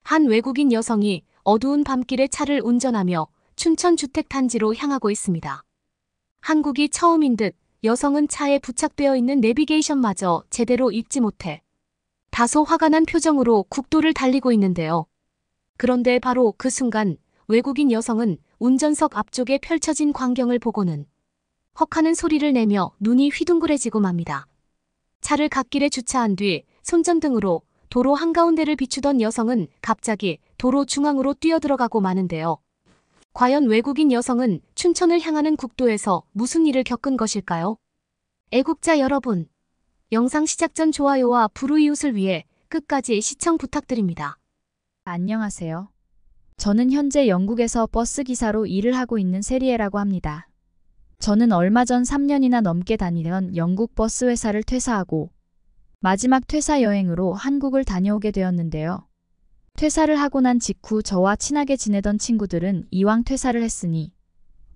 한 외국인 여성이 어두운 밤길에 차를 운전하며 춘천 주택단지로 향하고 있습니다. 한국이 처음인 듯 여성은 차에 부착되어 있는 내비게이션마저 제대로 읽지 못해 다소 화가 난 표정으로 국도를 달리고 있는데요. 그런데 바로 그 순간 외국인 여성은 운전석 앞쪽에 펼쳐진 광경을 보고는 헉하는 소리를 내며 눈이 휘둥그레지고 맙니다. 차를 갓길에 주차한 뒤 손전등으로 도로 한가운데를 비추던 여성은 갑자기 도로 중앙으로 뛰어들어가고 마는데요. 과연 외국인 여성은 춘천을 향하는 국도에서 무슨 일을 겪은 것일까요? 애국자 여러분, 영상 시작 전 좋아요와 불우이웃을 위해 끝까지 시청 부탁드립니다. 안녕하세요. 저는 현재 영국에서 버스 기사로 일을 하고 있는 세리에라고 합니다. 저는 얼마 전 3년이나 넘게 다니던 영국 버스 회사를 퇴사하고 마지막 퇴사 여행으로 한국을 다녀오게 되었는데요. 퇴사를 하고 난 직후 저와 친하게 지내던 친구들은 이왕 퇴사를 했으니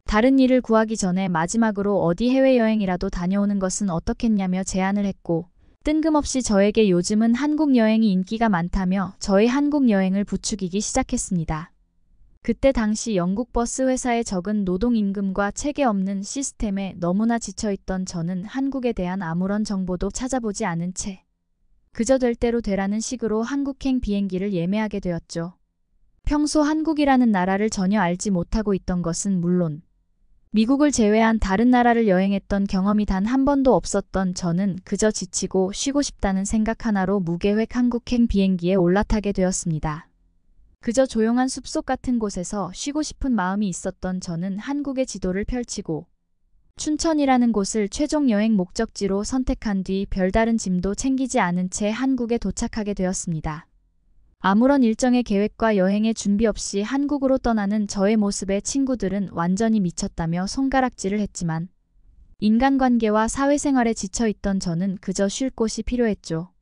다른 일을 구하기 전에 마지막으로 어디 해외여행이라도 다녀오는 것은 어떻겠냐며 제안을 했고, 뜬금없이 저에게 요즘은 한국 여행이 인기가 많다며 저의 한국 여행을 부추기기 시작했습니다. 그때 당시 영국 버스 회사의 적은 노동임금과 체계 없는 시스템에 너무나 지쳐있던 저는 한국에 대한 아무런 정보도 찾아보지 않은 채 그저 될 대로 되라는 식으로 한국행 비행기를 예매하게 되었죠. 평소 한국이라는 나라를 전혀 알지 못하고 있던 것은 물론 미국을 제외한 다른 나라를 여행했던 경험이 단 한 번도 없었던 저는 그저 지치고 쉬고 싶다는 생각 하나로 무계획 한국행 비행기에 올라타게 되었습니다. 그저 조용한 숲속 같은 곳에서 쉬고 싶은 마음이 있었던 저는 한국의 지도를 펼치고 춘천이라는 곳을 최종 여행 목적지로 선택한 뒤 별다른 짐도 챙기지 않은 채 한국에 도착하게 되었습니다. 아무런 일정의 계획과 여행의 준비 없이 한국으로 떠나는 저의 모습에 친구들은 완전히 미쳤다며 손가락질을 했지만 인간관계와 사회생활에 지쳐있던 저는 그저 쉴 곳이 필요했죠.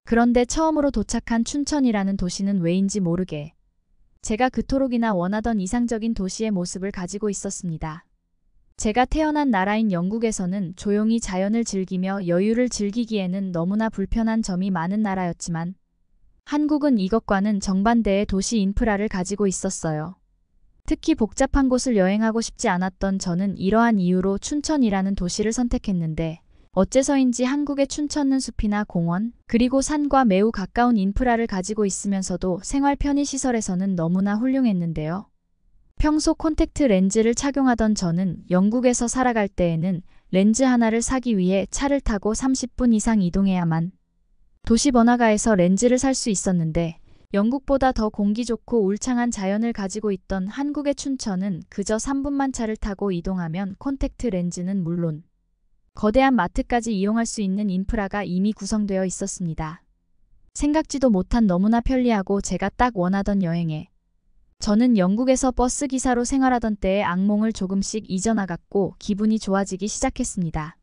그런데 처음으로 도착한 춘천이라는 도시는 왜인지 모르게 제가 그토록이나 원하던 이상적인 도시의 모습을 가지고 있었습니다. 제가 태어난 나라인 영국에서는 조용히 자연을 즐기며 여유를 즐기기에는 너무나 불편한 점이 많은 나라였지만 한국은 이것과는 정반대의 도시 인프라를 가지고 있었어요. 특히 복잡한 곳을 여행하고 싶지 않았던 저는 이러한 이유로 춘천이라는 도시를 선택했는데 어째서인지 한국의 춘천은 숲이나 공원, 그리고 산과 매우 가까운 인프라를 가지고 있으면서도 생활 편의시설에서는 너무나 훌륭했는데요. 평소 콘택트 렌즈를 착용하던 저는 영국에서 살아갈 때에는 렌즈 하나를 사기 위해 차를 타고 30분 이상 이동해야만 도시 번화가에서 렌즈를 살 수 있었는데 영국보다 더 공기 좋고 울창한 자연을 가지고 있던 한국의 춘천은 그저 3분만 차를 타고 이동하면 콘택트 렌즈는 물론 거대한 마트까지 이용할 수 있는 인프라가 이미 구성되어 있었습니다. 생각지도 못한 너무나 편리하고 제가 딱 원하던 여행에 저는 영국에서 버스 기사로 생활하던 때의 악몽을 조금씩 잊어나갔고 기분이 좋아지기 시작했습니다.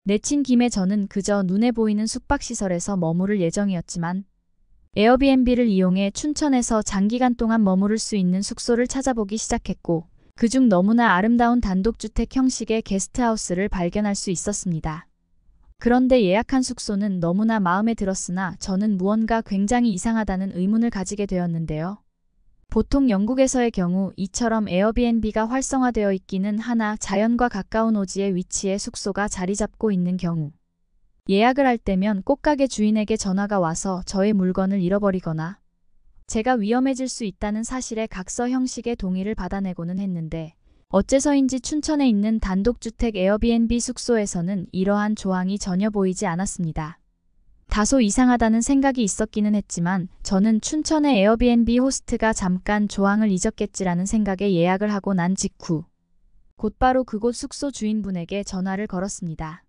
내친 김에 저는 그저 눈에 보이는 숙박시설에서 머무를 예정이었지만 에어비앤비를 이용해 춘천에서 장기간 동안 머무를 수 있는 숙소를 찾아보기 시작했고 그중 너무나 아름다운 단독주택 형식의 게스트하우스를 발견할 수 있었습니다. 그런데 예약한 숙소는 너무나 마음에 들었으나 저는 무언가 굉장히 이상하다는 의문을 가지게 되었는데요. 보통 영국에서의 경우 이처럼 에어비앤비가 활성화되어 있기는 하나 자연과 가까운 오지의 위치에 숙소가 자리 잡고 있는 경우 예약을 할 때면 꽃가게 주인에게 전화가 와서 저의 물건을 잃어버리거나 제가 위험해질 수 있다는 사실에 각서 형식의 동의를 받아내고는 했는데 어째서인지 춘천에 있는 단독주택 에어비앤비 숙소에서는 이러한 조항이 전혀 보이지 않았습니다. 다소 이상하다는 생각이 있었기는 했지만 저는 춘천의 에어비앤비 호스트가 잠깐 조항을 잊었겠지라는 생각에 예약을 하고 난 직후 곧바로 그곳 숙소 주인분에게 전화를 걸었습니다.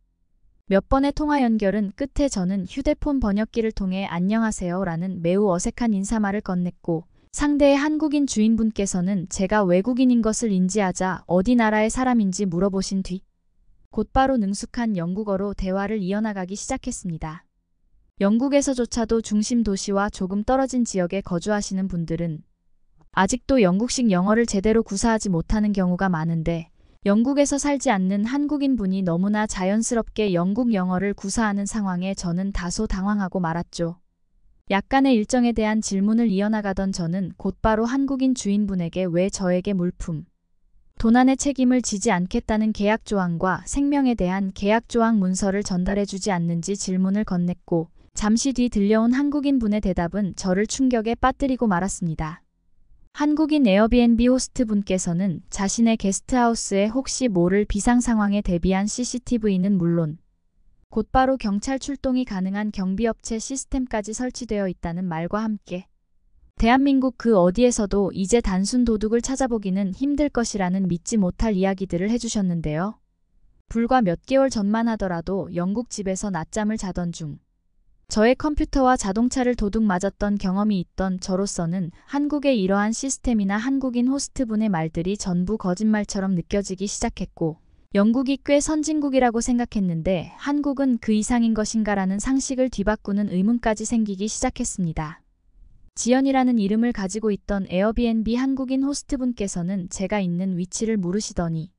몇 번의 통화 연결은 끝에 저는 휴대폰 번역기를 통해 안녕하세요 라는 매우 어색한 인사말을 건넸고 상대의 한국인 주인분께서는 제가 외국인인 것을 인지하자 어디 나라의 사람인지 물어보신 뒤 곧바로 능숙한 영국어로 대화를 이어나가기 시작했습니다. 영국에서조차도 중심 도시와 조금 떨어진 지역에 거주하시는 분들은 아직도 영국식 영어를 제대로 구사하지 못하는 경우가 많은데 영국에서 살지 않는 한국인 분이 너무나 자연스럽게 영국 영어를 구사하는 상황에 저는 다소 당황하고 말았죠. 약간의 일정에 대한 질문을 이어나가던 저는 곧바로 한국인 주인분에게 왜 저에게 물품, 도난의 책임을 지지 않겠다는 계약 조항과 생명에 대한 계약 조항 문서를 전달해주지 않는지 질문을 건넸고, 잠시 뒤 들려온 한국인 분의 대답은 저를 충격에 빠뜨리고 말았습니다. 한국인 에어비앤비 호스트 분께서는 자신의 게스트하우스에 혹시 모를 비상 상황에 대비한 CCTV는 물론 곧바로 경찰 출동이 가능한 경비업체 시스템까지 설치되어 있다는 말과 함께 대한민국 그 어디에서도 이제 단순 도둑을 찾아보기는 힘들 것이라는 믿지 못할 이야기들을 해주셨는데요. 불과 몇 개월 전만 하더라도 영국 집에서 낮잠을 자던 중 저의 컴퓨터와 자동차를 도둑 맞았던 경험이 있던 저로서는 한국의 이러한 시스템이나 한국인 호스트분의 말들이 전부 거짓말처럼 느껴지기 시작했고, 영국이 꽤 선진국이라고 생각했는데 한국은 그 이상인 것인가라는 상식을 뒤바꾸는 의문까지 생기기 시작했습니다. 지연이라는 이름을 가지고 있던 에어비앤비 한국인 호스트분께서는 제가 있는 위치를 물으시더니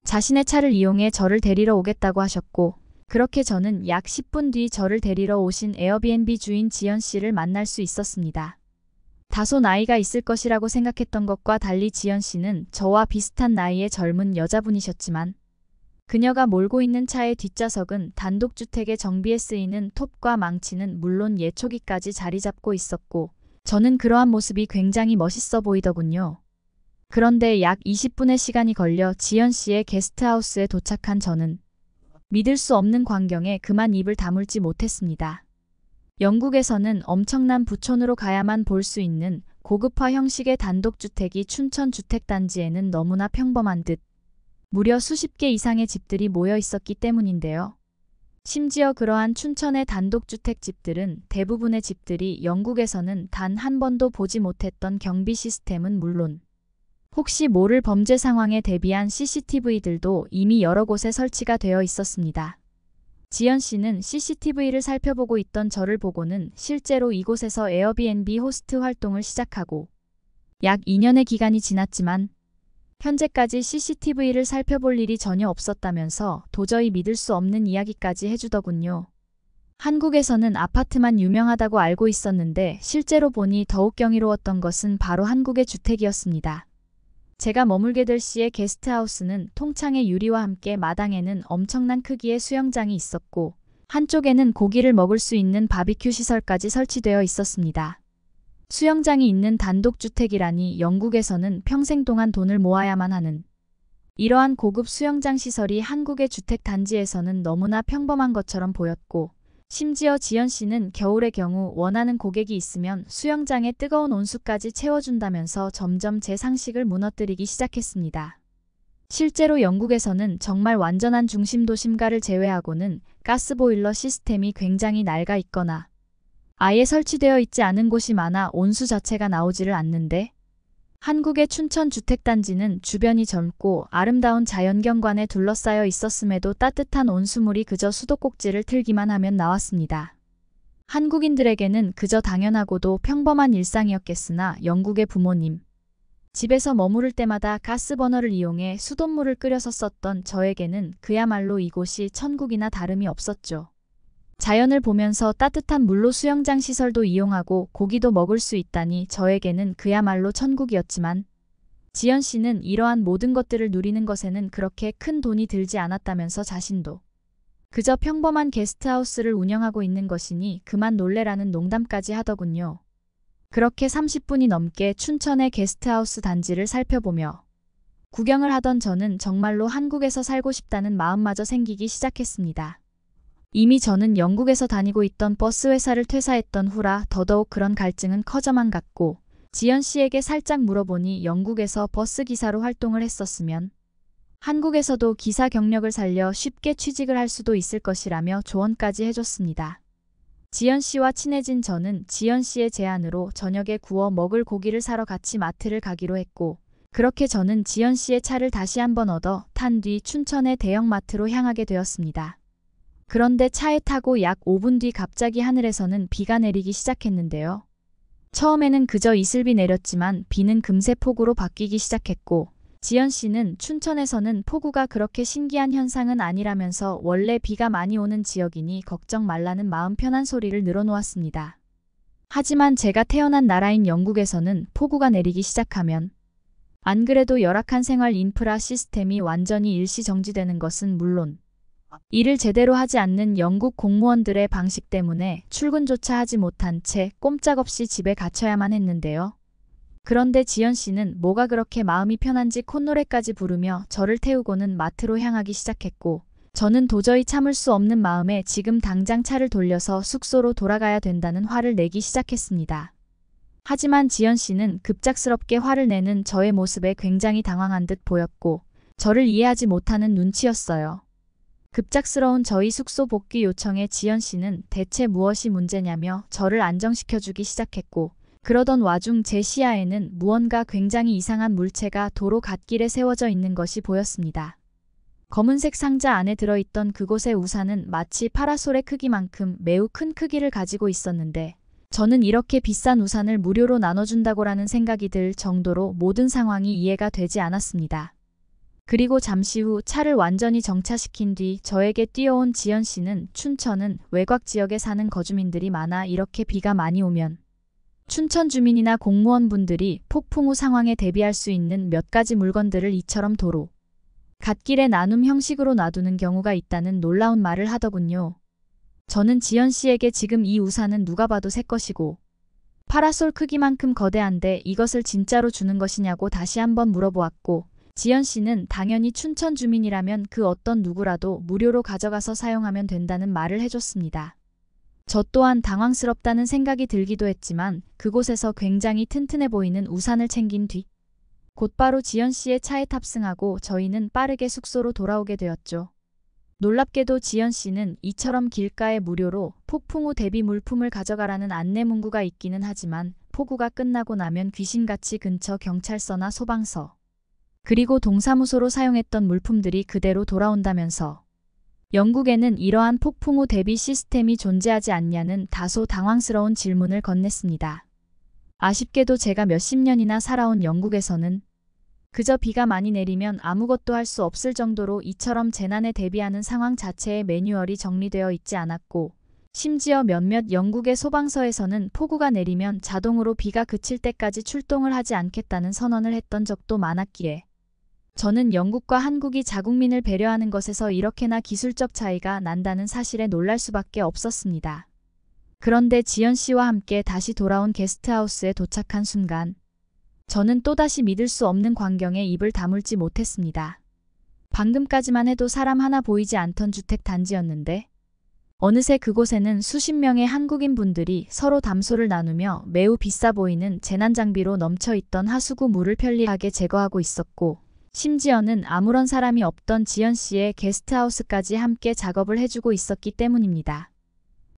자신의 차를 이용해 저를 데리러 오겠다고 하셨고, 그렇게 저는 약 10분 뒤 저를 데리러 오신 에어비앤비 주인 지연 씨를 만날 수 있었습니다. 다소 나이가 있을 것이라고 생각했던 것과 달리 지연 씨는 저와 비슷한 나이의 젊은 여자분이셨지만, 그녀가 몰고 있는 차의 뒷좌석은 단독주택의 정비에 쓰이는 톱과 망치는 물론 예초기까지 자리 잡고 있었고, 저는 그러한 모습이 굉장히 멋있어 보이더군요. 그런데 약 20분의 시간이 걸려 지연 씨의 게스트하우스에 도착한 저는 믿을 수 없는 광경에 그만 입을 다물지 못했습니다. 영국에서는 엄청난 부촌으로 가야만 볼 수 있는 고급화 형식의 단독주택이 춘천 주택단지에는 너무나 평범한 듯 무려 수십 개 이상의 집들이 모여 있었기 때문인데요. 심지어 그러한 춘천의 단독주택 집들은 대부분의 집들이 영국에서는 단 한 번도 보지 못했던 경비 시스템은 물론 혹시 모를 범죄 상황에 대비한 CCTV들도 이미 여러 곳에 설치가 되어 있었습니다. 지연 씨는 CCTV를 살펴보고 있던 저를 보고는 실제로 이곳에서 에어비앤비 호스트 활동을 시작하고 약 2년의 기간이 지났지만 현재까지 CCTV를 살펴볼 일이 전혀 없었다면서 도저히 믿을 수 없는 이야기까지 해주더군요. 한국에서는 아파트만 유명하다고 알고 있었는데 실제로 보니 더욱 경이로웠던 것은 바로 한국의 주택이었습니다. 제가 머물게 될 시의 게스트하우스는 통창의 유리와 함께 마당에는 엄청난 크기의 수영장이 있었고, 한쪽에는 고기를 먹을 수 있는 바비큐 시설까지 설치되어 있었습니다. 수영장이 있는 단독주택이라니 영국에서는 평생 동안 돈을 모아야만 하는 이러한 고급 수영장 시설이 한국의 주택단지에서는 너무나 평범한 것처럼 보였고, 심지어 지연 씨는 겨울의 경우 원하는 고객이 있으면 수영장에 뜨거운 온수까지 채워준다면서 점점 제 상식을 무너뜨리기 시작했습니다. 실제로 영국에서는 정말 완전한 중심도심가를 제외하고는 가스보일러 시스템이 굉장히 낡아 있거나 아예 설치되어 있지 않은 곳이 많아 온수 자체가 나오지를 않는데, 한국의 춘천 주택단지는 주변이 젊고 아름다운 자연경관에 둘러싸여 있었음에도 따뜻한 온수물이 그저 수도꼭지를 틀기만 하면 나왔습니다. 한국인들에게는 그저 당연하고도 평범한 일상이었겠으나 영국의 부모님, 집에서 머무를 때마다 가스버너를 이용해 수돗물을 끓여서 썼던 저에게는 그야말로 이곳이 천국이나 다름이 없었죠. 자연을 보면서 따뜻한 물로 수영장 시설도 이용하고 고기도 먹을 수 있다니 저에게는 그야말로 천국이었지만, 지연 씨는 이러한 모든 것들을 누리는 것에는 그렇게 큰 돈이 들지 않았다면서 자신도 그저 평범한 게스트하우스를 운영하고 있는 것이니 그만 놀래라는 농담까지 하더군요. 그렇게 30분이 넘게 춘천의 게스트하우스 단지를 살펴보며 구경을 하던 저는 정말로 한국에서 살고 싶다는 마음마저 생기기 시작했습니다. 이미 저는 영국에서 다니고 있던 버스 회사를 퇴사했던 후라 더더욱 그런 갈증은 커져만 갔고, 지연 씨에게 살짝 물어보니 영국에서 버스 기사로 활동을 했었으면 한국에서도 기사 경력을 살려 쉽게 취직을 할 수도 있을 것이라며 조언까지 해줬습니다. 지연 씨와 친해진 저는 지연 씨의 제안으로 저녁에 구워 먹을 고기를 사러 같이 마트를 가기로 했고, 그렇게 저는 지연 씨의 차를 다시 한번 얻어 탄 뒤 춘천의 대형마트로 향하게 되었습니다. 그런데 차에 타고 약 5분 뒤 갑자기 하늘에서는 비가 내리기 시작했는데요. 처음에는 그저 이슬비 내렸지만 비는 금세 폭우로 바뀌기 시작했고, 지연 씨는 춘천에서는 폭우가 그렇게 신기한 현상은 아니라면서 원래 비가 많이 오는 지역이니 걱정 말라는 마음 편한 소리를 늘어놓았습니다. 하지만 제가 태어난 나라인 영국에서는 폭우가 내리기 시작하면 안 그래도 열악한 생활 인프라 시스템이 완전히 일시 정지되는 것은 물론 일을 제대로 하지 않는 영국 공무원들의 방식 때문에 출근조차 하지 못한 채 꼼짝없이 집에 갇혀야만 했는데요. 그런데 지연 씨는 뭐가 그렇게 마음이 편한지 콧노래까지 부르며 저를 태우고는 마트로 향하기 시작했고, 저는 도저히 참을 수 없는 마음에 지금 당장 차를 돌려서 숙소로 돌아가야 된다는 화를 내기 시작했습니다. 하지만 지연 씨는 급작스럽게 화를 내는 저의 모습에 굉장히 당황한 듯 보였고, 저를 이해하지 못하는 눈치였어요. 급작스러운 저희 숙소 복귀 요청에 지연 씨는 대체 무엇이 문제냐며 저를 안정시켜주기 시작했고, 그러던 와중 제 시야에는 무언가 굉장히 이상한 물체가 도로 갓길에 세워져 있는 것이 보였습니다. 검은색 상자 안에 들어있던 그곳의 우산은 마치 파라솔의 크기만큼 매우 큰 크기를 가지고 있었는데, 저는 이렇게 비싼 우산을 무료로 나눠준다고라는 생각이 들 정도로 모든 상황이 이해가 되지 않았습니다. 그리고 잠시 후 차를 완전히 정차시킨 뒤 저에게 뛰어온 지연 씨는 춘천은 외곽 지역에 사는 거주민들이 많아 이렇게 비가 많이 오면 춘천 주민이나 공무원분들이 폭풍 후 상황에 대비할 수 있는 몇 가지 물건들을 이처럼 도로 갓길에 나눔 형식으로 놔두는 경우가 있다는 놀라운 말을 하더군요. 저는 지연 씨에게 지금 이 우산은 누가 봐도 새 것이고 파라솔 크기만큼 거대한데 이것을 진짜로 주는 것이냐고 다시 한번 물어보았고, 지연 씨는 당연히 춘천 주민이라면 그 어떤 누구라도 무료로 가져가서 사용하면 된다는 말을 해줬습니다. 저 또한 당황스럽다는 생각이 들기도 했지만 그곳에서 굉장히 튼튼해 보이는 우산을 챙긴 뒤 곧바로 지연 씨의 차에 탑승하고 저희는 빠르게 숙소로 돌아오게 되었죠. 놀랍게도 지연 씨는 이처럼 길가에 무료로 폭풍 후 대비 물품을 가져가라는 안내 문구가 있기는 하지만 폭우가 끝나고 나면 귀신같이 근처 경찰서나 소방서 그리고 동사무소로 사용했던 물품들이 그대로 돌아온다면서 영국에는 이러한 폭풍 후 대비 시스템이 존재하지 않냐는 다소 당황스러운 질문을 건넸습니다. 아쉽게도 제가 몇십 년이나 살아온 영국에서는 그저 비가 많이 내리면 아무것도 할 수 없을 정도로 이처럼 재난에 대비하는 상황 자체의 매뉴얼이 정리되어 있지 않았고, 심지어 몇몇 영국의 소방서에서는 폭우가 내리면 자동으로 비가 그칠 때까지 출동을 하지 않겠다는 선언을 했던 적도 많았기에 저는 영국과 한국이 자국민을 배려하는 것에서 이렇게나 기술적 차이가 난다는 사실에 놀랄 수밖에 없었습니다. 그런데 지연 씨와 함께 다시 돌아온 게스트하우스에 도착한 순간 저는 또다시 믿을 수 없는 광경에 입을 다물지 못했습니다. 방금까지만 해도 사람 하나 보이지 않던 주택 단지였는데 어느새 그곳에는 수십 명의 한국인 분들이 서로 담소를 나누며 매우 비싸 보이는 재난장비로 넘쳐있던 하수구 물을 편리하게 제거하고 있었고, 심지어는 아무런 사람이 없던 지연 씨의 게스트하우스까지 함께 작업을 해주고 있었기 때문입니다.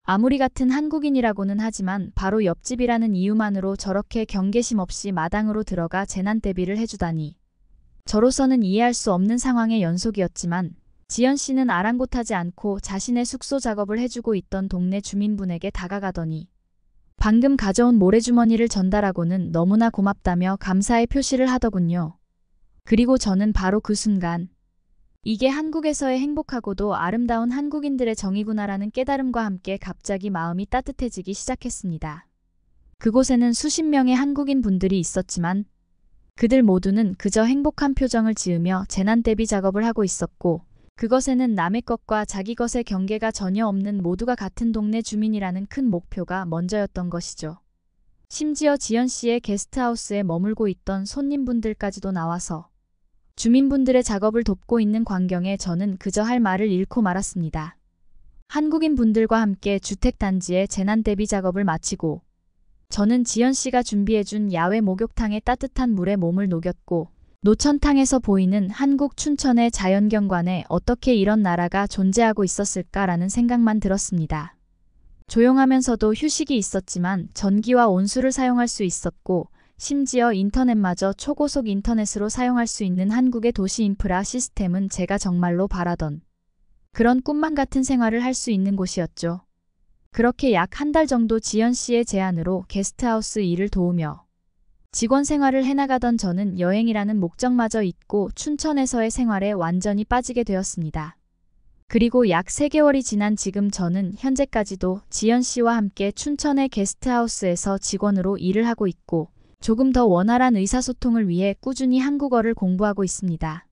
아무리 같은 한국인이라고는 하지만 바로 옆집이라는 이유만으로 저렇게 경계심 없이 마당으로 들어가 재난 대비를 해주다니. 저로서는 이해할 수 없는 상황의 연속이었지만 지연 씨는 아랑곳하지 않고 자신의 숙소 작업을 해주고 있던 동네 주민분에게 다가가더니 방금 가져온 모래주머니를 전달하고는 너무나 고맙다며 감사의 표시를 하더군요. 그리고 저는 바로 그 순간 이게 한국에서의 행복하고도 아름다운 한국인들의 정이구나라는 깨달음과 함께 갑자기 마음이 따뜻해지기 시작했습니다. 그곳에는 수십 명의 한국인 분들이 있었지만 그들 모두는 그저 행복한 표정을 지으며 재난 대비 작업을 하고 있었고, 그것에는 남의 것과 자기 것의 경계가 전혀 없는 모두가 같은 동네 주민이라는 큰 목표가 먼저였던 것이죠. 심지어 지연 씨의 게스트하우스에 머물고 있던 손님분들까지도 나와서 주민분들의 작업을 돕고 있는 광경에 저는 그저 할 말을 잃고 말았습니다. 한국인 분들과 함께 주택단지의 재난 대비 작업을 마치고 저는 지연 씨가 준비해준 야외 목욕탕의 따뜻한 물에 몸을 녹였고, 노천탕에서 보이는 한국 춘천의 자연경관에 어떻게 이런 나라가 존재하고 있었을까라는 생각만 들었습니다. 조용하면서도 휴식이 있었지만 전기와 온수를 사용할 수 있었고, 심지어 인터넷마저 초고속 인터넷으로 사용할 수 있는 한국의 도시 인프라 시스템은 제가 정말로 바라던 그런 꿈만 같은 생활을 할 수 있는 곳이었죠. 그렇게 약 한 달 정도 지연 씨의 제안으로 게스트하우스 일을 도우며 직원 생활을 해나가던 저는 여행이라는 목적마저 잊고 춘천에서의 생활에 완전히 빠지게 되었습니다. 그리고 약 3개월이 지난 지금 저는 현재까지도 지연 씨와 함께 춘천의 게스트하우스에서 직원으로 일을 하고 있고 조금 더 원활한 의사소통을 위해 꾸준히 한국어를 공부하고 있습니다.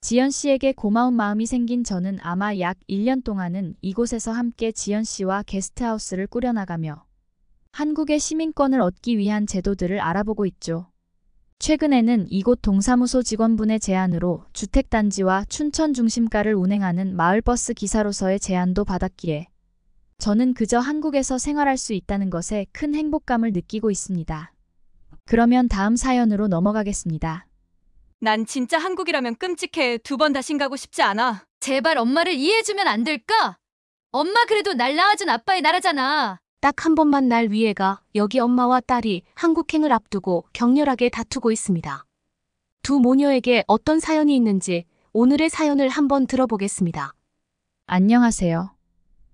지연 씨에게 고마운 마음이 생긴 저는 아마 약 1년 동안은 이곳에서 함께 지연 씨와 게스트하우스를 꾸려나가며 한국의 시민권을 얻기 위한 제도들을 알아보고 있죠. 최근에는 이곳 동사무소 직원분의 제안으로 주택단지와 춘천 중심가를 운행하는 마을버스 기사로서의 제안도 받았기에 저는 그저 한국에서 생활할 수 있다는 것에 큰 행복감을 느끼고 있습니다. 그러면 다음 사연으로 넘어가겠습니다. 난 진짜 한국이라면 끔찍해. 2번 다신 가고 싶지 않아. 제발 엄마를 이해해주면 안 될까? 엄마 그래도 날 낳아준 아빠의 나라잖아. 딱 한 번만 날 위해가 여기 엄마와 딸이 한국행을 앞두고 격렬하게 다투고 있습니다. 두 모녀에게 어떤 사연이 있는지 오늘의 사연을 한번 들어보겠습니다. 안녕하세요.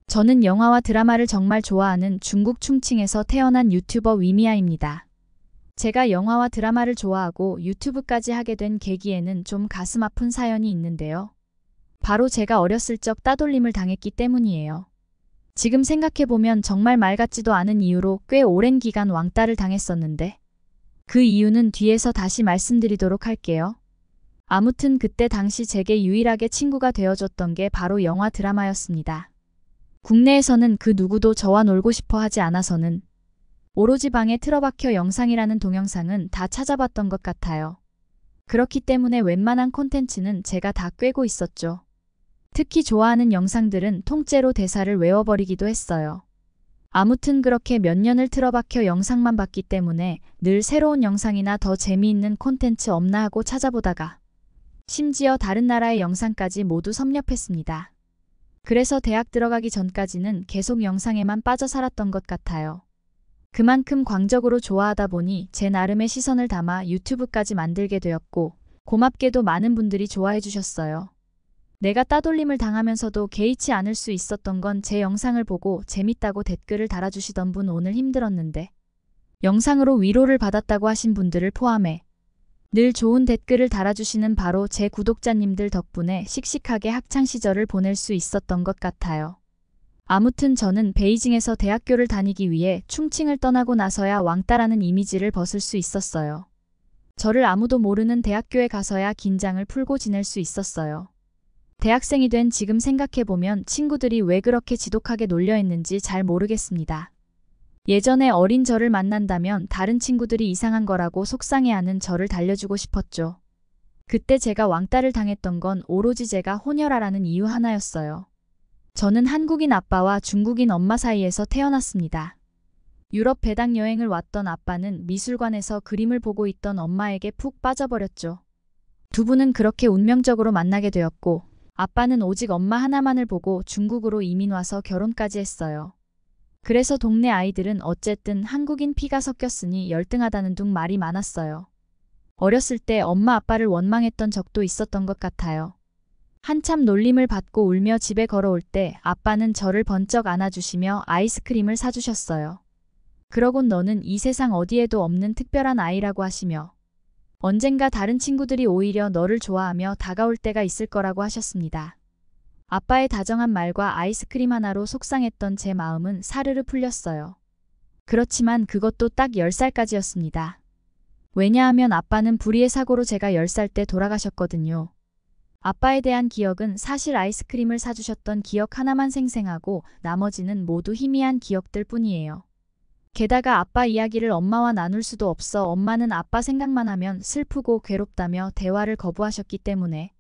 저는 영화와 드라마를 정말 좋아하는 중국 충칭에서 태어난 유튜버 위미아입니다. 제가 영화와 드라마를 좋아하고 유튜브까지 하게 된 계기에는 좀 가슴 아픈 사연이 있는데요. 바로 제가 어렸을 적 따돌림을 당했기 때문이에요. 지금 생각해보면 정말 말 같지도 않은 이유로 꽤 오랜 기간 왕따를 당했었는데 그 이유는 뒤에서 다시 말씀드리도록 할게요. 아무튼 그때 당시 제게 유일하게 친구가 되어줬던 게 바로 영화 드라마였습니다. 국내에서는 그 누구도 저와 놀고 싶어 하지 않아서는 오로지 방에 틀어박혀 영상이라는 동영상은 다 찾아봤던 것 같아요. 그렇기 때문에 웬만한 콘텐츠는 제가 다 꿰고 있었죠. 특히 좋아하는 영상들은 통째로 대사를 외워버리기도 했어요. 아무튼 그렇게 몇 년을 틀어박혀 영상만 봤기 때문에 늘 새로운 영상이나 더 재미있는 콘텐츠 없나 하고 찾아보다가 심지어 다른 나라의 영상까지 모두 섭렵했습니다. 그래서 대학 들어가기 전까지는 계속 영상에만 빠져 살았던 것 같아요. 그만큼 광적으로 좋아하다 보니 제 나름의 시선을 담아 유튜브까지 만들게 되었고 고맙게도 많은 분들이 좋아해 주셨어요. 내가 따돌림을 당하면서도 개의치 않을 수 있었던 건 제 영상을 보고 재밌다고 댓글을 달아주시던 분 오늘 힘들었는데 영상으로 위로를 받았다고 하신 분들을 포함해 늘 좋은 댓글을 달아주시는 바로 제 구독자님들 덕분에 씩씩하게 학창시절을 보낼 수 있었던 것 같아요. 아무튼 저는 베이징에서 대학교를 다니기 위해 충칭을 떠나고 나서야 왕따라는 이미지를 벗을 수 있었어요. 저를 아무도 모르는 대학교에 가서야 긴장을 풀고 지낼 수 있었어요. 대학생이 된 지금 생각해보면 친구들이 왜 그렇게 지독하게 놀려했는지 잘 모르겠습니다. 예전에 어린 저를 만난다면 다른 친구들이 이상한 거라고 속상해하는 저를 달래주고 싶었죠. 그때 제가 왕따를 당했던 건 오로지 제가 혼혈아라는 이유 하나였어요. 저는 한국인 아빠와 중국인 엄마 사이에서 태어났습니다. 유럽 배당 여행을 왔던 아빠는 미술관에서 그림을 보고 있던 엄마에게 푹 빠져버렸죠. 두 분은 그렇게 운명적으로 만나게 되었고 아빠는 오직 엄마 하나만을 보고 중국으로 이민 와서 결혼까지 했어요. 그래서 동네 아이들은 어쨌든 한국인 피가 섞였으니 열등하다는 둥 말이 많았어요. 어렸을 때 엄마 아빠를 원망했던 적도 있었던 것 같아요. 한참 놀림을 받고 울며 집에 걸어올 때 아빠는 저를 번쩍 안아주시며 아이스크림을 사주셨어요. 그러곤 너는 이 세상 어디에도 없는 특별한 아이라고 하시며 언젠가 다른 친구들이 오히려 너를 좋아하며 다가올 때가 있을 거라고 하셨습니다. 아빠의 다정한 말과 아이스크림 하나로 속상했던 제 마음은 사르르 풀렸어요. 그렇지만 그것도 딱 10살까지였습니다. 왜냐하면 아빠는 불의의 사고로 제가 10살 때 돌아가셨거든요. 아빠에 대한 기억은 사실 아이스크림을 사주셨던 기억 하나만 생생하고 나머지는 모두 희미한 기억들 뿐이에요. 게다가 아빠 이야기를 엄마와 나눌 수도 없어 엄마는 아빠 생각만 하면 슬프고 괴롭다며 대화를 거부하셨기 때문에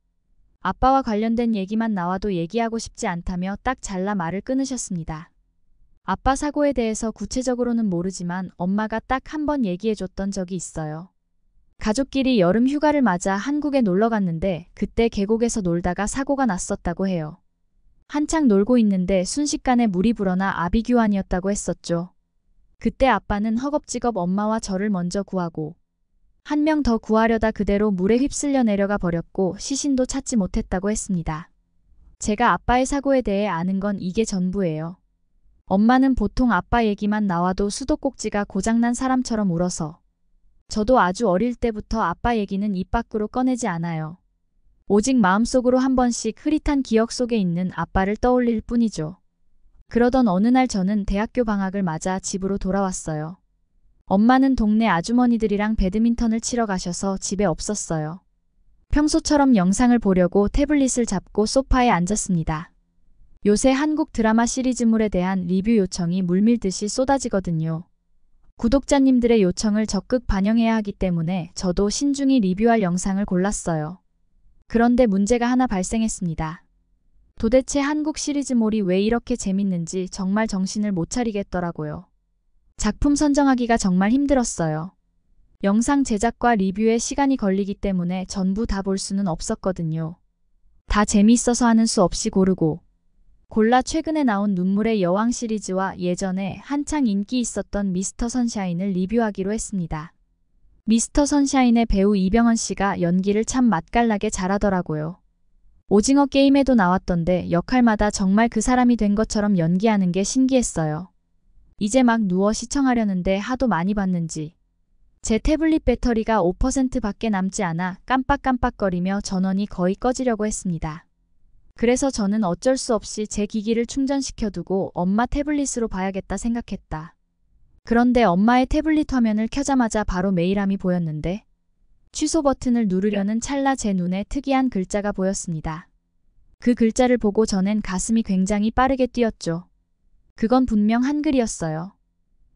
아빠와 관련된 얘기만 나와도 얘기하고 싶지 않다며 딱 잘라 말을 끊으셨습니다. 아빠 사고에 대해서 구체적으로는 모르지만 엄마가 딱 한 번 얘기해줬던 적이 있어요. 가족끼리 여름 휴가를 맞아 한국에 놀러 갔는데 그때 계곡에서 놀다가 사고가 났었다고 해요. 한창 놀고 있는데 순식간에 물이 불어나 아비규환이었다고 했었죠. 그때 아빠는 허겁지겁 엄마와 저를 먼저 구하고 한 명 더 구하려다 그대로 물에 휩쓸려 내려가 버렸고 시신도 찾지 못했다고 했습니다. 제가 아빠의 사고에 대해 아는 건 이게 전부예요. 엄마는 보통 아빠 얘기만 나와도 수도꼭지가 고장난 사람처럼 울어서 저도 아주 어릴 때부터 아빠 얘기는 입 밖으로 꺼내지 않아요. 오직 마음속으로 한 번씩 흐릿한 기억 속에 있는 아빠를 떠올릴 뿐이죠. 그러던 어느 날 저는 대학교 방학을 맞아 집으로 돌아왔어요. 엄마는 동네 아주머니들이랑 배드민턴을 치러 가셔서 집에 없었어요. 평소처럼 영상을 보려고 태블릿을 잡고 소파에 앉았습니다. 요새 한국 드라마 시리즈물에 대한 리뷰 요청이 물밀듯이 쏟아지거든요. 구독자님들의 요청을 적극 반영해야 하기 때문에 저도 신중히 리뷰할 영상을 골랐어요. 그런데 문제가 하나 발생했습니다. 도대체 한국 시리즈물이 왜 이렇게 재밌는지 정말 정신을 못 차리겠더라고요. 작품 선정하기가 정말 힘들었어요. 영상 제작과 리뷰에 시간이 걸리기 때문에 전부 다 볼 수는 없었거든요. 다 재미있어서 하는 수 없이 고르고 골라 최근에 나온 눈물의 여왕 시리즈와 예전에 한창 인기 있었던 미스터 선샤인을 리뷰하기로 했습니다. 미스터 선샤인의 배우 이병헌 씨가 연기를 참 맛깔나게 잘하더라고요. 오징어 게임에도 나왔던데 역할마다 정말 그 사람이 된 것처럼 연기하는 게 신기했어요. 이제 막 누워 시청하려는데 하도 많이 봤는지 제 태블릿 배터리가 5%밖에 남지 않아 깜빡깜빡거리며 전원이 거의 꺼지려고 했습니다. 그래서 저는 어쩔 수 없이 제 기기를 충전시켜두고 엄마 태블릿으로 봐야겠다 생각했다. 그런데 엄마의 태블릿 화면을 켜자마자 바로 메일함이 보였는데 취소 버튼을 누르려는 찰나 제 눈에 특이한 글자가 보였습니다. 그 글자를 보고 저는 가슴이 굉장히 빠르게 뛰었죠. 그건 분명 한글이었어요.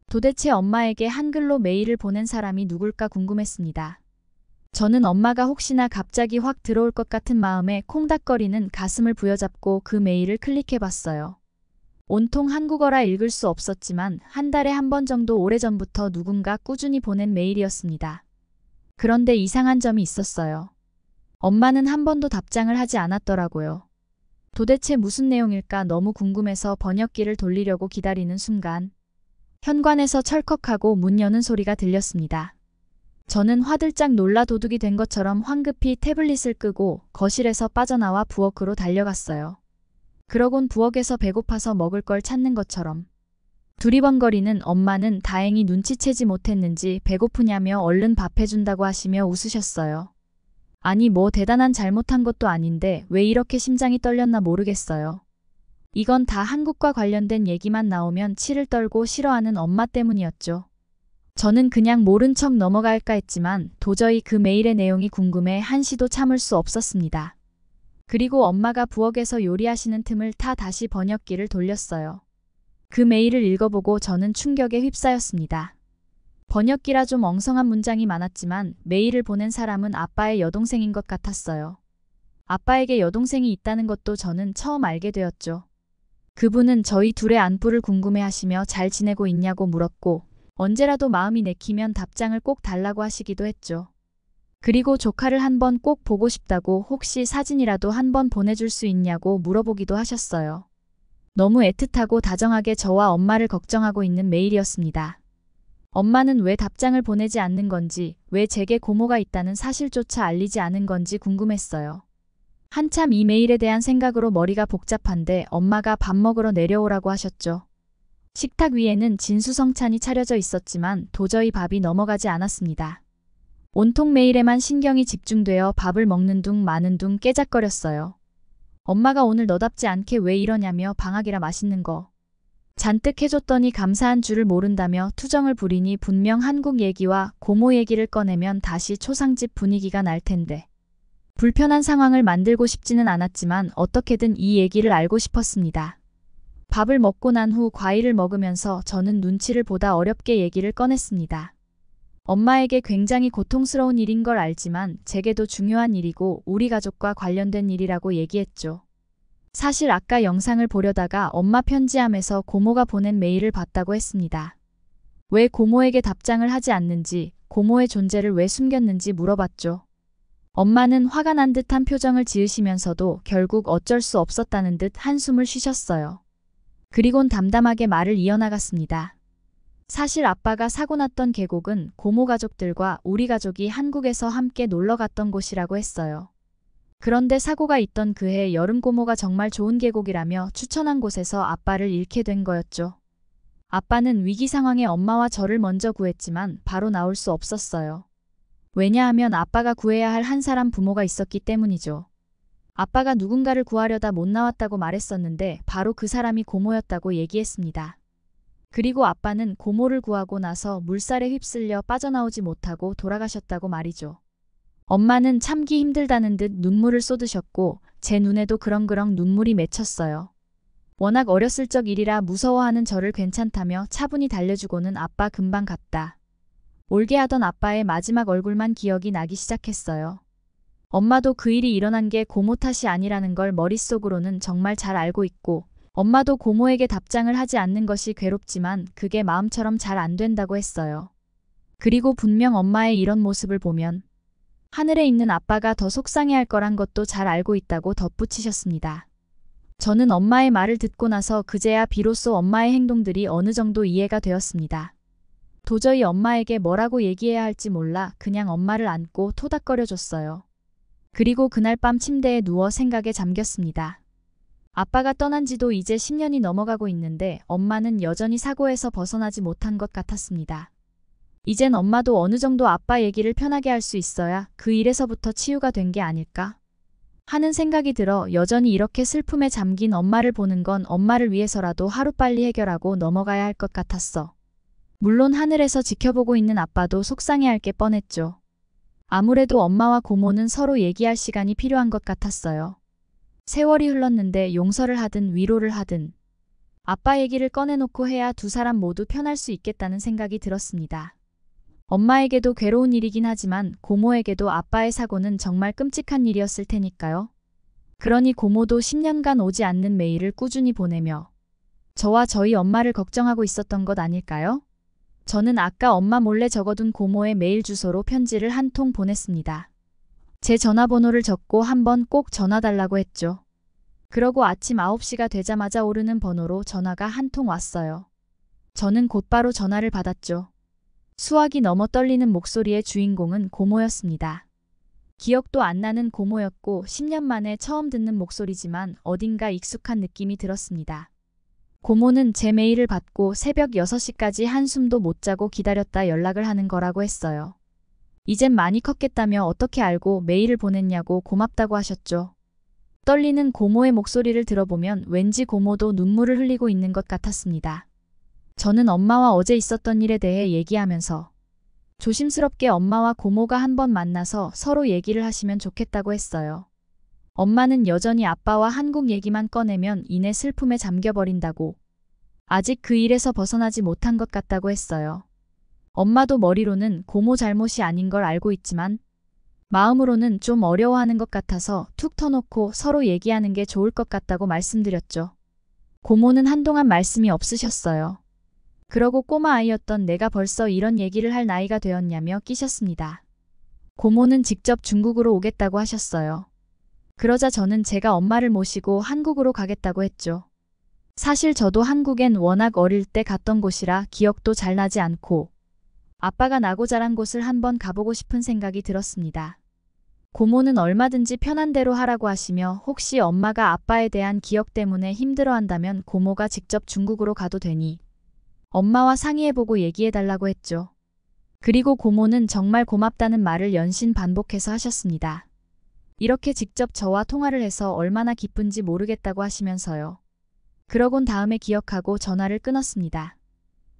도대체 엄마에게 한글로 메일을 보낸 사람이 누굴까 궁금했습니다. 저는 엄마가 혹시나 갑자기 확 들어올 것 같은 마음에 콩닥거리는 가슴을 부여잡고 그 메일을 클릭해봤어요. 온통 한국어라 읽을 수 없었지만 한 달에 한 번 정도 오래전부터 누군가 꾸준히 보낸 메일이었습니다. 그런데 이상한 점이 있었어요. 엄마는 한 번도 답장을 하지 않았더라고요. 도대체 무슨 내용일까 너무 궁금해서 번역기를 돌리려고 기다리는 순간 현관에서 철컥하고 문 여는 소리가 들렸습니다. 저는 화들짝 놀라 도둑이 된 것처럼 황급히 태블릿을 끄고 거실에서 빠져나와 부엌으로 달려갔어요. 그러곤 부엌에서 배고파서 먹을 걸 찾는 것처럼 두리번거리는 엄마는 다행히 눈치채지 못했는지 배고프냐며 얼른 밥 해준다고 하시며 웃으셨어요. 아니 뭐 대단한 잘못한 것도 아닌데 왜 이렇게 심장이 떨렸나 모르겠어요. 이건 다 한국과 관련된 얘기만 나오면 치를 떨고 싫어하는 엄마 때문이었죠. 저는 그냥 모른 척 넘어갈까 했지만 도저히 그 메일의 내용이 궁금해 한시도 참을 수 없었습니다. 그리고 엄마가 부엌에서 요리하시는 틈을 타 다시 번역기를 돌렸어요. 그 메일을 읽어보고 저는 충격에 휩싸였습니다. 번역기라 좀 엉성한 문장이 많았지만 메일을 보낸 사람은 아빠의 여동생인 것 같았어요. 아빠에게 여동생이 있다는 것도 저는 처음 알게 되었죠. 그분은 저희 둘의 안부를 궁금해하시며 잘 지내고 있냐고 물었고 언제라도 마음이 내키면 답장을 꼭 달라고 하시기도 했죠. 그리고 조카를 한번 꼭 보고 싶다고 혹시 사진이라도 한번 보내줄 수 있냐고 물어보기도 하셨어요. 너무 애틋하고 다정하게 저와 엄마를 걱정하고 있는 메일이었습니다. 엄마는 왜 답장을 보내지 않는 건지, 왜 제게 고모가 있다는 사실조차 알리지 않은 건지 궁금했어요. 한참 이 메일에 대한 생각으로 머리가 복잡한데 엄마가 밥 먹으러 내려오라고 하셨죠. 식탁 위에는 진수성찬이 차려져 있었지만 도저히 밥이 넘어가지 않았습니다. 온통 메일에만 신경이 집중되어 밥을 먹는 둥 마는 둥 깨작거렸어요. 엄마가 오늘 너답지 않게 왜 이러냐며 방학이라 맛있는 거 잔뜩 해줬더니 감사한 줄을 모른다며 투정을 부리니 분명 한국 얘기와 고모 얘기를 꺼내면 다시 초상집 분위기가 날 텐데. 불편한 상황을 만들고 싶지는 않았지만 어떻게든 이 얘기를 알고 싶었습니다. 밥을 먹고 난 후 과일을 먹으면서 저는 눈치를 보다 어렵게 얘기를 꺼냈습니다. 엄마에게 굉장히 고통스러운 일인 걸 알지만 제게도 중요한 일이고 우리 가족과 관련된 일이라고 얘기했죠. 사실 아까 영상을 보려다가 엄마 편지함에서 고모가 보낸 메일을 봤다고 했습니다. 왜 고모에게 답장을 하지 않는지, 고모의 존재를 왜 숨겼는지 물어봤죠. 엄마는 화가 난 듯한 표정을 지으시면서도 결국 어쩔 수 없었다는 듯 한숨을 쉬셨어요. 그리곤 담담하게 말을 이어나갔습니다. 사실 아빠가 사고 났던 계곡은 고모 가족들과 우리 가족이 한국에서 함께 놀러 갔던 곳이라고 했어요. 그런데 사고가 있던 그해 여름 고모가 정말 좋은 계곡이라며 추천한 곳에서 아빠를 잃게 된 거였죠. 아빠는 위기 상황에 엄마와 저를 먼저 구했지만 바로 나올 수 없었어요. 왜냐하면 아빠가 구해야 할 한 사람 부모가 있었기 때문이죠. 아빠가 누군가를 구하려다 못 나왔다고 말했었는데 바로 그 사람이 고모였다고 얘기했습니다. 그리고 아빠는 고모를 구하고 나서 물살에 휩쓸려 빠져나오지 못하고 돌아가셨다고 말이죠. 엄마는 참기 힘들다는 듯 눈물을 쏟으셨고 제 눈에도 그렁그렁 눈물이 맺혔어요. 워낙 어렸을 적 일이라 무서워하는 저를 괜찮다며 차분히 달래주고는 아빠 금방 갔다. 올게 하던 아빠의 마지막 얼굴만 기억이 나기 시작했어요. 엄마도 그 일이 일어난 게 고모 탓이 아니라는 걸 머릿속으로는 정말 잘 알고 있고 엄마도 고모에게 답장을 하지 않는 것이 괴롭지만 그게 마음처럼 잘 안 된다고 했어요. 그리고 분명 엄마의 이런 모습을 보면 하늘에 있는 아빠가 더 속상해할 거란 것도 잘 알고 있다고 덧붙이셨습니다. 저는 엄마의 말을 듣고 나서 그제야 비로소 엄마의 행동들이 어느 정도 이해가 되었습니다. 도저히 엄마에게 뭐라고 얘기해야 할지 몰라 그냥 엄마를 안고 토닥거려줬어요. 그리고 그날 밤 침대에 누워 생각에 잠겼습니다. 아빠가 떠난 지도 이제 10년이 넘어가고 있는데 엄마는 여전히 사고에서 벗어나지 못한 것 같았습니다. 이젠 엄마도 어느 정도 아빠 얘기를 편하게 할 수 있어야 그 일에서부터 치유가 된 게 아닐까 하는 생각이 들어 여전히 이렇게 슬픔에 잠긴 엄마를 보는 건 엄마를 위해서라도 하루빨리 해결하고 넘어가야 할 것 같았어. 물론 하늘에서 지켜보고 있는 아빠도 속상해할 게 뻔했죠. 아무래도 엄마와 고모는 서로 얘기할 시간이 필요한 것 같았어요. 세월이 흘렀는데 용서를 하든 위로를 하든 아빠 얘기를 꺼내놓고 해야 두 사람 모두 편할 수 있겠다는 생각이 들었습니다. 엄마에게도 괴로운 일이긴 하지만 고모에게도 아빠의 사고는 정말 끔찍한 일이었을 테니까요. 그러니 고모도 10년간 오지 않는 메일을 꾸준히 보내며 저와 저희 엄마를 걱정하고 있었던 것 아닐까요? 저는 아까 엄마 몰래 적어둔 고모의 메일 주소로 편지를 한 통 보냈습니다. 제 전화번호를 적고 한번 꼭 전화 달라고 했죠. 그러고 아침 9시가 되자마자 오르는 번호로 전화가 한 통 왔어요. 저는 곧바로 전화를 받았죠. 수학이 넘어 떨리는 목소리의 주인공은 고모였습니다. 기억도 안 나는 고모였고 10년 만에 처음 듣는 목소리지만 어딘가 익숙한 느낌이 들었습니다. 고모는 제 메일을 받고 새벽 6시까지 한숨도 못 자고 기다렸다 연락을 하는 거라고 했어요. 이젠 많이 컸겠다며 어떻게 알고 메일을 보냈냐고 고맙다고 하셨죠. 떨리는 고모의 목소리를 들어보면 왠지 고모도 눈물을 흘리고 있는 것 같았습니다. 저는 엄마와 어제 있었던 일에 대해 얘기하면서 조심스럽게 엄마와 고모가 한번 만나서 서로 얘기를 하시면 좋겠다고 했어요. 엄마는 여전히 아빠와 한국 얘기만 꺼내면 이내 슬픔에 잠겨버린다고 아직 그 일에서 벗어나지 못한 것 같다고 했어요. 엄마도 머리로는 고모 잘못이 아닌 걸 알고 있지만 마음으로는 좀 어려워하는 것 같아서 툭 터놓고 서로 얘기하는 게 좋을 것 같다고 말씀드렸죠. 고모는 한동안 말씀이 없으셨어요. 그러고 꼬마 아이였던 내가 벌써 이런 얘기를 할 나이가 되었냐며 끼셨습니다. 고모는 직접 중국으로 오겠다고 하셨어요. 그러자 저는 제가 엄마를 모시고 한국으로 가겠다고 했죠. 사실 저도 한국엔 워낙 어릴 때 갔던 곳이라 기억도 잘 나지 않고 아빠가 나고 자란 곳을 한번 가보고 싶은 생각이 들었습니다. 고모는 얼마든지 편한 대로 하라고 하시며 혹시 엄마가 아빠에 대한 기억 때문에 힘들어한다면 고모가 직접 중국으로 가도 되니 엄마와 상의해보고 얘기해달라고 했죠. 그리고 고모는 정말 고맙다는 말을 연신 반복해서 하셨습니다. 이렇게 직접 저와 통화를 해서 얼마나 기쁜지 모르겠다고 하시면서요. 그러곤 다음에 기억하고 전화를 끊었습니다.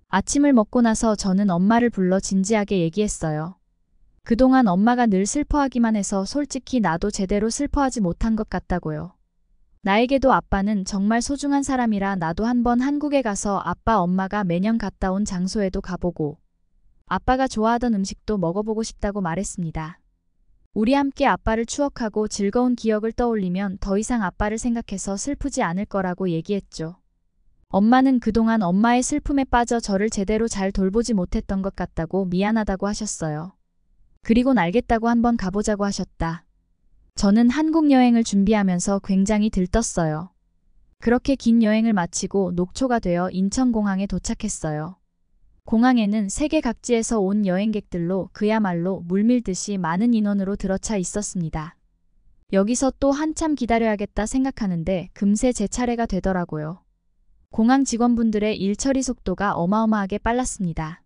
아침을 먹고 나서 저는 엄마를 불러 진지하게 얘기했어요. 그동안 엄마가 늘 슬퍼하기만 해서 솔직히 나도 제대로 슬퍼하지 못한 것 같다고요. 나에게도 아빠는 정말 소중한 사람이라 나도 한번 한국에 가서 아빠 엄마가 매년 갔다 온 장소에도 가보고 아빠가 좋아하던 음식도 먹어보고 싶다고 말했습니다. 우리 함께 아빠를 추억하고 즐거운 기억을 떠올리면 더 이상 아빠를 생각해서 슬프지 않을 거라고 얘기했죠. 엄마는 그동안 엄마의 슬픔에 빠져 저를 제대로 잘 돌보지 못했던 것 같다고 미안하다고 하셨어요. 그리곤 알겠다고 한번 가보자고 하셨다. 저는 한국 여행을 준비하면서 굉장히 들떴어요. 그렇게 긴 여행을 마치고 녹초가 되어 인천공항에 도착했어요. 공항에는 세계 각지에서 온 여행객들로 그야말로 물밀듯이 많은 인원으로 들어차 있었습니다. 여기서 또 한참 기다려야겠다 생각하는데 금세 제 차례가 되더라고요. 공항 직원분들의 일 처리 속도가 어마어마하게 빨랐습니다.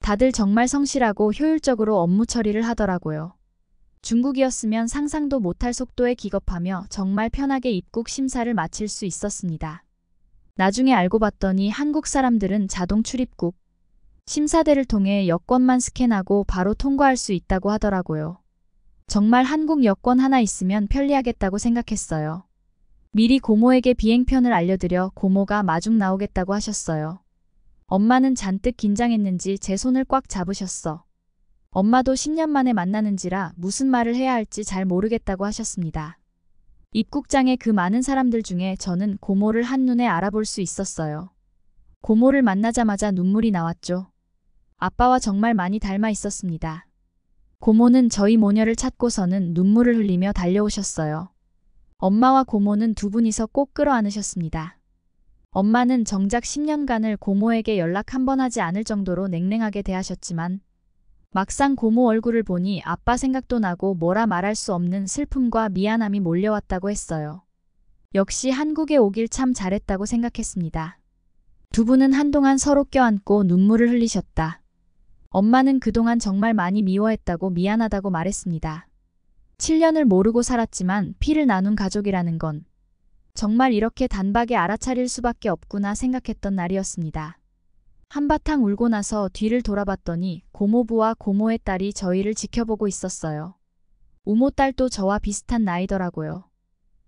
다들 정말 성실하고 효율적으로 업무 처리를 하더라고요. 중국이었으면 상상도 못할 속도에 기겁하며 정말 편하게 입국 심사를 마칠 수 있었습니다. 나중에 알고 봤더니 한국 사람들은 자동 출입국 심사대를 통해 여권만 스캔하고 바로 통과할 수 있다고 하더라고요. 정말 한국 여권 하나 있으면 편리하겠다고 생각했어요. 미리 고모에게 비행편을 알려드려 고모가 마중 나오겠다고 하셨어요. 엄마는 잔뜩 긴장했는지 제 손을 꽉 잡으셨어. 엄마도 10년 만에 만나는지라 무슨 말을 해야 할지 잘 모르겠다고 하셨습니다. 입국장에 그 많은 사람들 중에 저는 고모를 한눈에 알아볼 수 있었어요. 고모를 만나자마자 눈물이 나왔죠. 아빠와 정말 많이 닮아 있었습니다. 고모는 저희 모녀를 찾고서는 눈물을 흘리며 달려오셨어요. 엄마와 고모는 두 분이서 꼭 끌어안으셨습니다. 엄마는 정작 10년간을 고모에게 연락 한 번 하지 않을 정도로 냉랭하게 대하셨지만 막상 고모 얼굴을 보니 아빠 생각도 나고 뭐라 말할 수 없는 슬픔과 미안함이 몰려왔다고 했어요. 역시 한국에 오길 참 잘했다고 생각했습니다. 두 분은 한동안 서로 껴안고 눈물을 흘리셨다. 엄마는 그동안 정말 많이 미워했다고 미안하다고 말했습니다. 7년을 모르고 살았지만 피를 나눈 가족이라는 건 정말 이렇게 단박에 알아차릴 수밖에 없구나 생각했던 날이었습니다. 한바탕 울고 나서 뒤를 돌아봤더니 고모부와 고모의 딸이 저희를 지켜보고 있었어요. 우모 딸도 저와 비슷한 나이더라고요.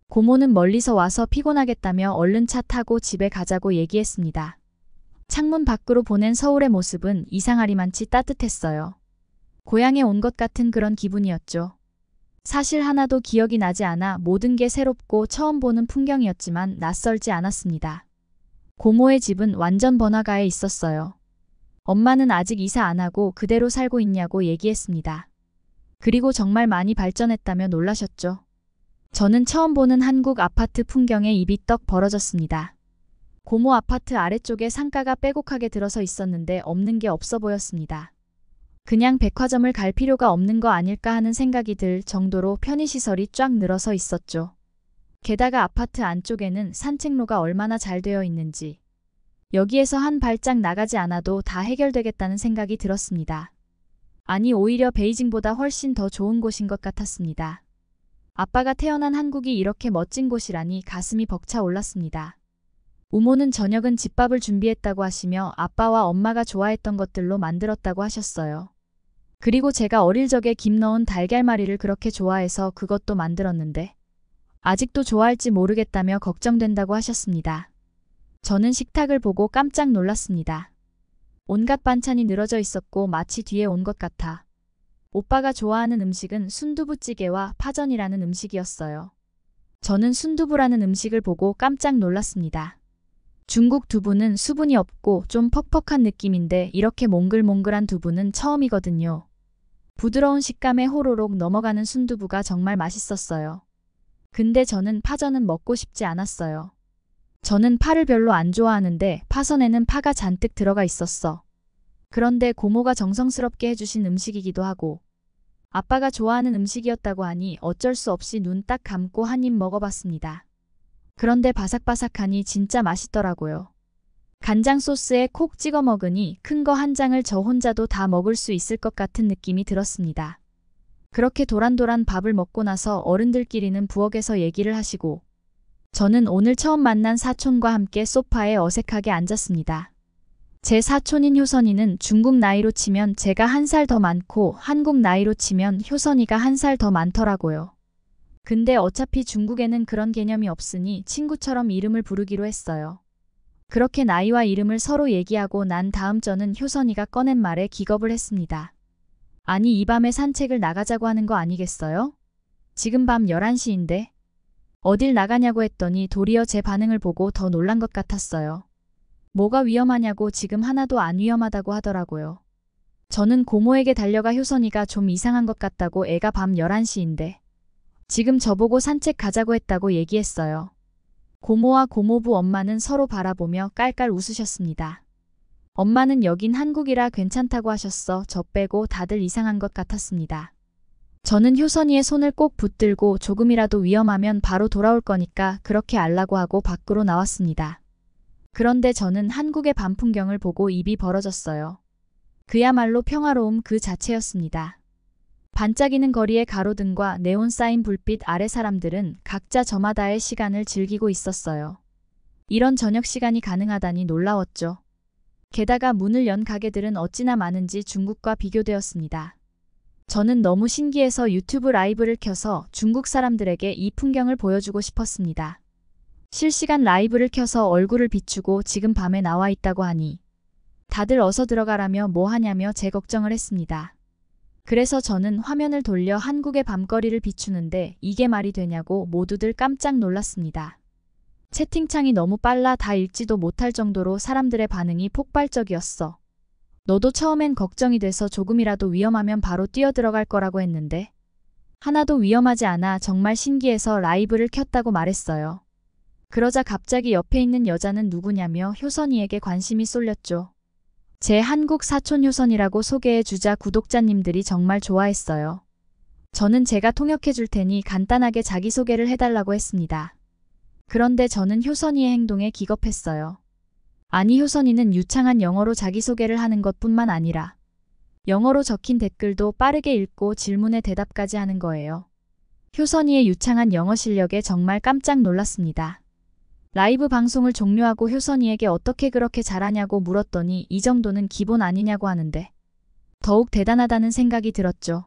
고모는 멀리서 와서 피곤하겠다며 얼른 차 타고 집에 가자고 얘기했습니다. 창문 밖으로 보낸 서울의 모습은 이상하리만치 따뜻했어요. 고향에 온 것 같은 그런 기분이었죠. 사실 하나도 기억이 나지 않아 모든 게 새롭고 처음 보는 풍경이었지만 낯설지 않았습니다. 고모의 집은 완전 번화가에 있었어요. 엄마는 아직 이사 안 하고 그대로 살고 있냐고 얘기했습니다. 그리고 정말 많이 발전했다며 놀라셨죠. 저는 처음 보는 한국 아파트 풍경에 입이 떡 벌어졌습니다. 고모 아파트 아래쪽에 상가가 빼곡하게 들어서 있었는데 없는 게 없어 보였습니다. 그냥 백화점을 갈 필요가 없는 거 아닐까 하는 생각이 들 정도로 편의시설이 쫙 늘어서 있었죠. 게다가 아파트 안쪽에는 산책로가 얼마나 잘 되어 있는지 여기에서 한 발짝 나가지 않아도 다 해결되겠다는 생각이 들었습니다. 아니 오히려 베이징보다 훨씬 더 좋은 곳인 것 같았습니다. 아빠가 태어난 한국이 이렇게 멋진 곳이라니 가슴이 벅차 올랐습니다. 우모는 저녁은 집밥을 준비했다고 하시며 아빠와 엄마가 좋아했던 것들로 만들었다고 하셨어요. 그리고 제가 어릴 적에 김 넣은 달걀말이를 그렇게 좋아해서 그것도 만들었는데 아직도 좋아할지 모르겠다며 걱정된다고 하셨습니다. 저는 식탁을 보고 깜짝 놀랐습니다. 온갖 반찬이 늘어져 있었고 마치 뒤에 온 것 같아. 오빠가 좋아하는 음식은 순두부찌개와 파전이라는 음식이었어요. 저는 순두부라는 음식을 보고 깜짝 놀랐습니다. 중국 두부는 수분이 없고 좀 퍽퍽한 느낌인데 이렇게 몽글몽글한 두부는 처음이거든요. 부드러운 식감에 호로록 넘어가는 순두부가 정말 맛있었어요. 근데 저는 파전은 먹고 싶지 않았어요. 저는 파를 별로 안 좋아하는데 파전에는 파가 잔뜩 들어가 있었어. 그런데 고모가 정성스럽게 해주신 음식이기도 하고 아빠가 좋아하는 음식이었다고 하니 어쩔 수 없이 눈 딱 감고 한 입 먹어봤습니다. 그런데 바삭바삭하니 진짜 맛있더라고요. 간장 소스에 콕 찍어 먹으니 큰 거 한 장을 저 혼자도 다 먹을 수 있을 것 같은 느낌이 들었습니다. 그렇게 도란도란 밥을 먹고 나서 어른들끼리는 부엌에서 얘기를 하시고 저는 오늘 처음 만난 사촌과 함께 소파에 어색하게 앉았습니다. 제 사촌인 효선이는 중국 나이로 치면 제가 1살 더 많고 한국 나이로 치면 효선이가 1살 더 많더라고요. 근데 어차피 중국에는 그런 개념이 없으니 친구처럼 이름을 부르기로 했어요. 그렇게 나이와 이름을 서로 얘기하고 난 다음 저는 효선이가 꺼낸 말에 기겁을 했습니다. 아니 이 밤에 산책을 나가자고 하는 거 아니겠어요? 지금 밤 11시인데? 어딜 나가냐고 했더니 도리어 제 반응을 보고 더 놀란 것 같았어요. 뭐가 위험하냐고 지금 하나도 안 위험하다고 하더라고요. 저는 고모에게 달려가 효선이가 좀 이상한 것 같다고 애가 밤 11시인데 지금 저보고 산책 가자고 했다고 얘기했어요. 고모와 고모부 엄마는 서로 바라보며 깔깔 웃으셨습니다. 엄마는 여긴 한국이라 괜찮다고 하셨어. 저 빼고 다들 이상한 것 같았습니다. 저는 효선이의 손을 꼭 붙들고 조금이라도 위험하면 바로 돌아올 거니까 그렇게 알라고 하고 밖으로 나왔습니다. 그런데 저는 한국의 밤 풍경을 보고 입이 벌어졌어요. 그야말로 평화로움 그 자체였습니다. 반짝이는 거리의 가로등과 네온 사인 불빛 아래 사람들은 각자 저마다의 시간을 즐기고 있었어요. 이런 저녁 시간이 가능하다니 놀라웠죠. 게다가 문을 연 가게들은 어찌나 많은지 중국과 비교되었습니다. 저는 너무 신기해서 유튜브 라이브를 켜서 중국 사람들에게 이 풍경을 보여주고 싶었습니다. 실시간 라이브를 켜서 얼굴을 비추고 지금 밤에 나와 있다고 하니 다들 어서 들어가라며 뭐 하냐며 제 걱정을 했습니다. 그래서 저는 화면을 돌려 한국의 밤거리를 비추는데 이게 말이 되냐고 모두들 깜짝 놀랐습니다. 채팅창이 너무 빨라 다 읽지도 못할 정도로 사람들의 반응이 폭발적이었어. 너도 처음엔 걱정이 돼서 조금이라도 위험하면 바로 뛰어들어갈 거라고 했는데 하나도 위험하지 않아 정말 신기해서 라이브를 켰다고 말했어요. 그러자 갑자기 옆에 있는 여자는 누구냐며 효선이에게 관심이 쏠렸죠. 제 한국 사촌 효선이라고 소개해주자 구독자님들이 정말 좋아했어요. 저는 제가 통역해 줄 테니 간단하게 자기소개를 해달라고 했습니다. 그런데 저는 효선이의 행동에 기겁했어요. 아니 효선이는 유창한 영어로 자기소개를 하는 것뿐만 아니라 영어로 적힌 댓글도 빠르게 읽고 질문에 대답까지 하는 거예요. 효선이의 유창한 영어 실력에 정말 깜짝 놀랐습니다. 라이브 방송을 종료하고 효선이에게 어떻게 그렇게 잘하냐고 물었더니 이 정도는 기본 아니냐고 하는데 더욱 대단하다는 생각이 들었죠.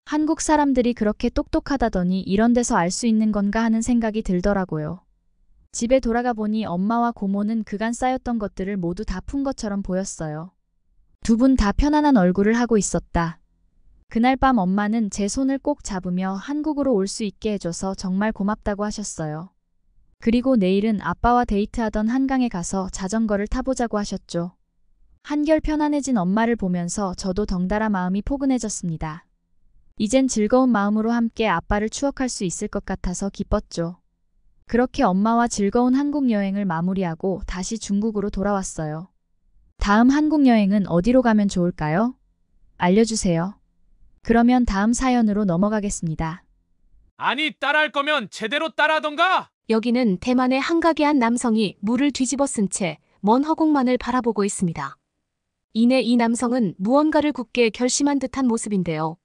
한국 사람들이 그렇게 똑똑하다더니 이런 데서 알 수 있는 건가 하는 생각이 들더라고요. 집에 돌아가 보니 엄마와 고모는 그간 쌓였던 것들을 모두 다 푼 것처럼 보였어요. 두 분 다 편안한 얼굴을 하고 있었다. 그날 밤 엄마는 제 손을 꼭 잡으며 한국으로 올 수 있게 해줘서 정말 고맙다고 하셨어요. 그리고 내일은 아빠와 데이트하던 한강에 가서 자전거를 타보자고 하셨죠. 한결 편안해진 엄마를 보면서 저도 덩달아 마음이 포근해졌습니다. 이젠 즐거운 마음으로 함께 아빠를 추억할 수 있을 것 같아서 기뻤죠. 그렇게 엄마와 즐거운 한국 여행을 마무리하고 다시 중국으로 돌아왔어요. 다음 한국 여행은 어디로 가면 좋을까요? 알려주세요. 그러면 다음 사연으로 넘어가겠습니다. 아니, 따라할 거면 제대로 따라하던가! 여기는 대만의 한가게 한 남성이 물을 뒤집어 쓴 채 먼 허공만을 바라보고 있습니다. 이내 이 남성은 무언가를 굳게 결심한 듯한 모습인데요.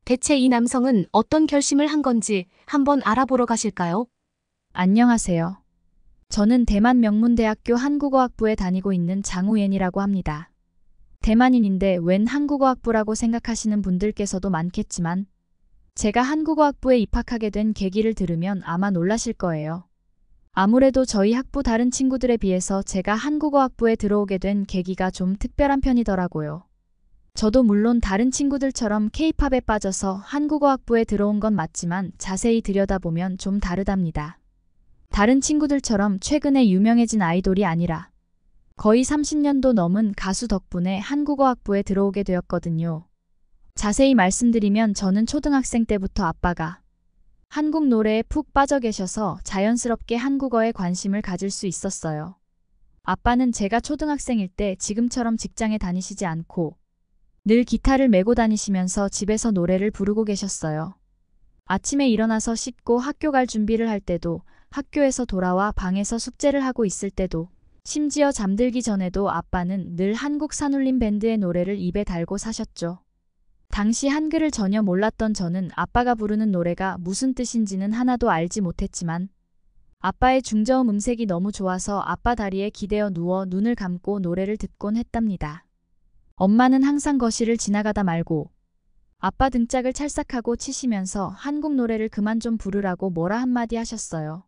대체 이 남성은 어떤 결심을 한 건지 한번 알아보러 가실까요? 안녕하세요. 저는 대만 명문대학교 한국어학부에 다니고 있는 장우옌이라고 합니다. 대만인인데 웬 한국어학부라고 생각하시는 분들께서도 많겠지만 제가 한국어학부에 입학하게 된 계기를 들으면 아마 놀라실 거예요. 아무래도 저희 학부 다른 친구들에 비해서 제가 한국어학부에 들어오게 된 계기가 좀 특별한 편이더라고요. 저도 물론 다른 친구들처럼 K-팝에 빠져서 한국어학부에 들어온 건 맞지만 자세히 들여다보면 좀 다르답니다. 다른 친구들처럼 최근에 유명해진 아이돌이 아니라 거의 30년도 넘은 가수 덕분에 한국어학부에 들어오게 되었거든요. 자세히 말씀드리면 저는 초등학생 때부터 아빠가 한국 노래에 푹 빠져 계셔서 자연스럽게 한국어에 관심을 가질 수 있었어요. 아빠는 제가 초등학생일 때 지금처럼 직장에 다니시지 않고 늘 기타를 메고 다니시면서 집에서 노래를 부르고 계셨어요. 아침에 일어나서 씻고 학교 갈 준비를 할 때도, 학교에서 돌아와 방에서 숙제를 하고 있을 때도, 심지어 잠들기 전에도 아빠는 늘 한국 산울림 밴드의 노래를 입에 달고 사셨죠. 당시 한글을 전혀 몰랐던 저는 아빠가 부르는 노래가 무슨 뜻인지는 하나도 알지 못했지만 아빠의 중저음 음색이 너무 좋아서 아빠 다리에 기대어 누워 눈을 감고 노래를 듣곤 했답니다. 엄마는 항상 거실을 지나가다 말고 아빠 등짝을 찰싹하고 치시면서 한국 노래를 그만 좀 부르라고 뭐라 한마디 하셨어요.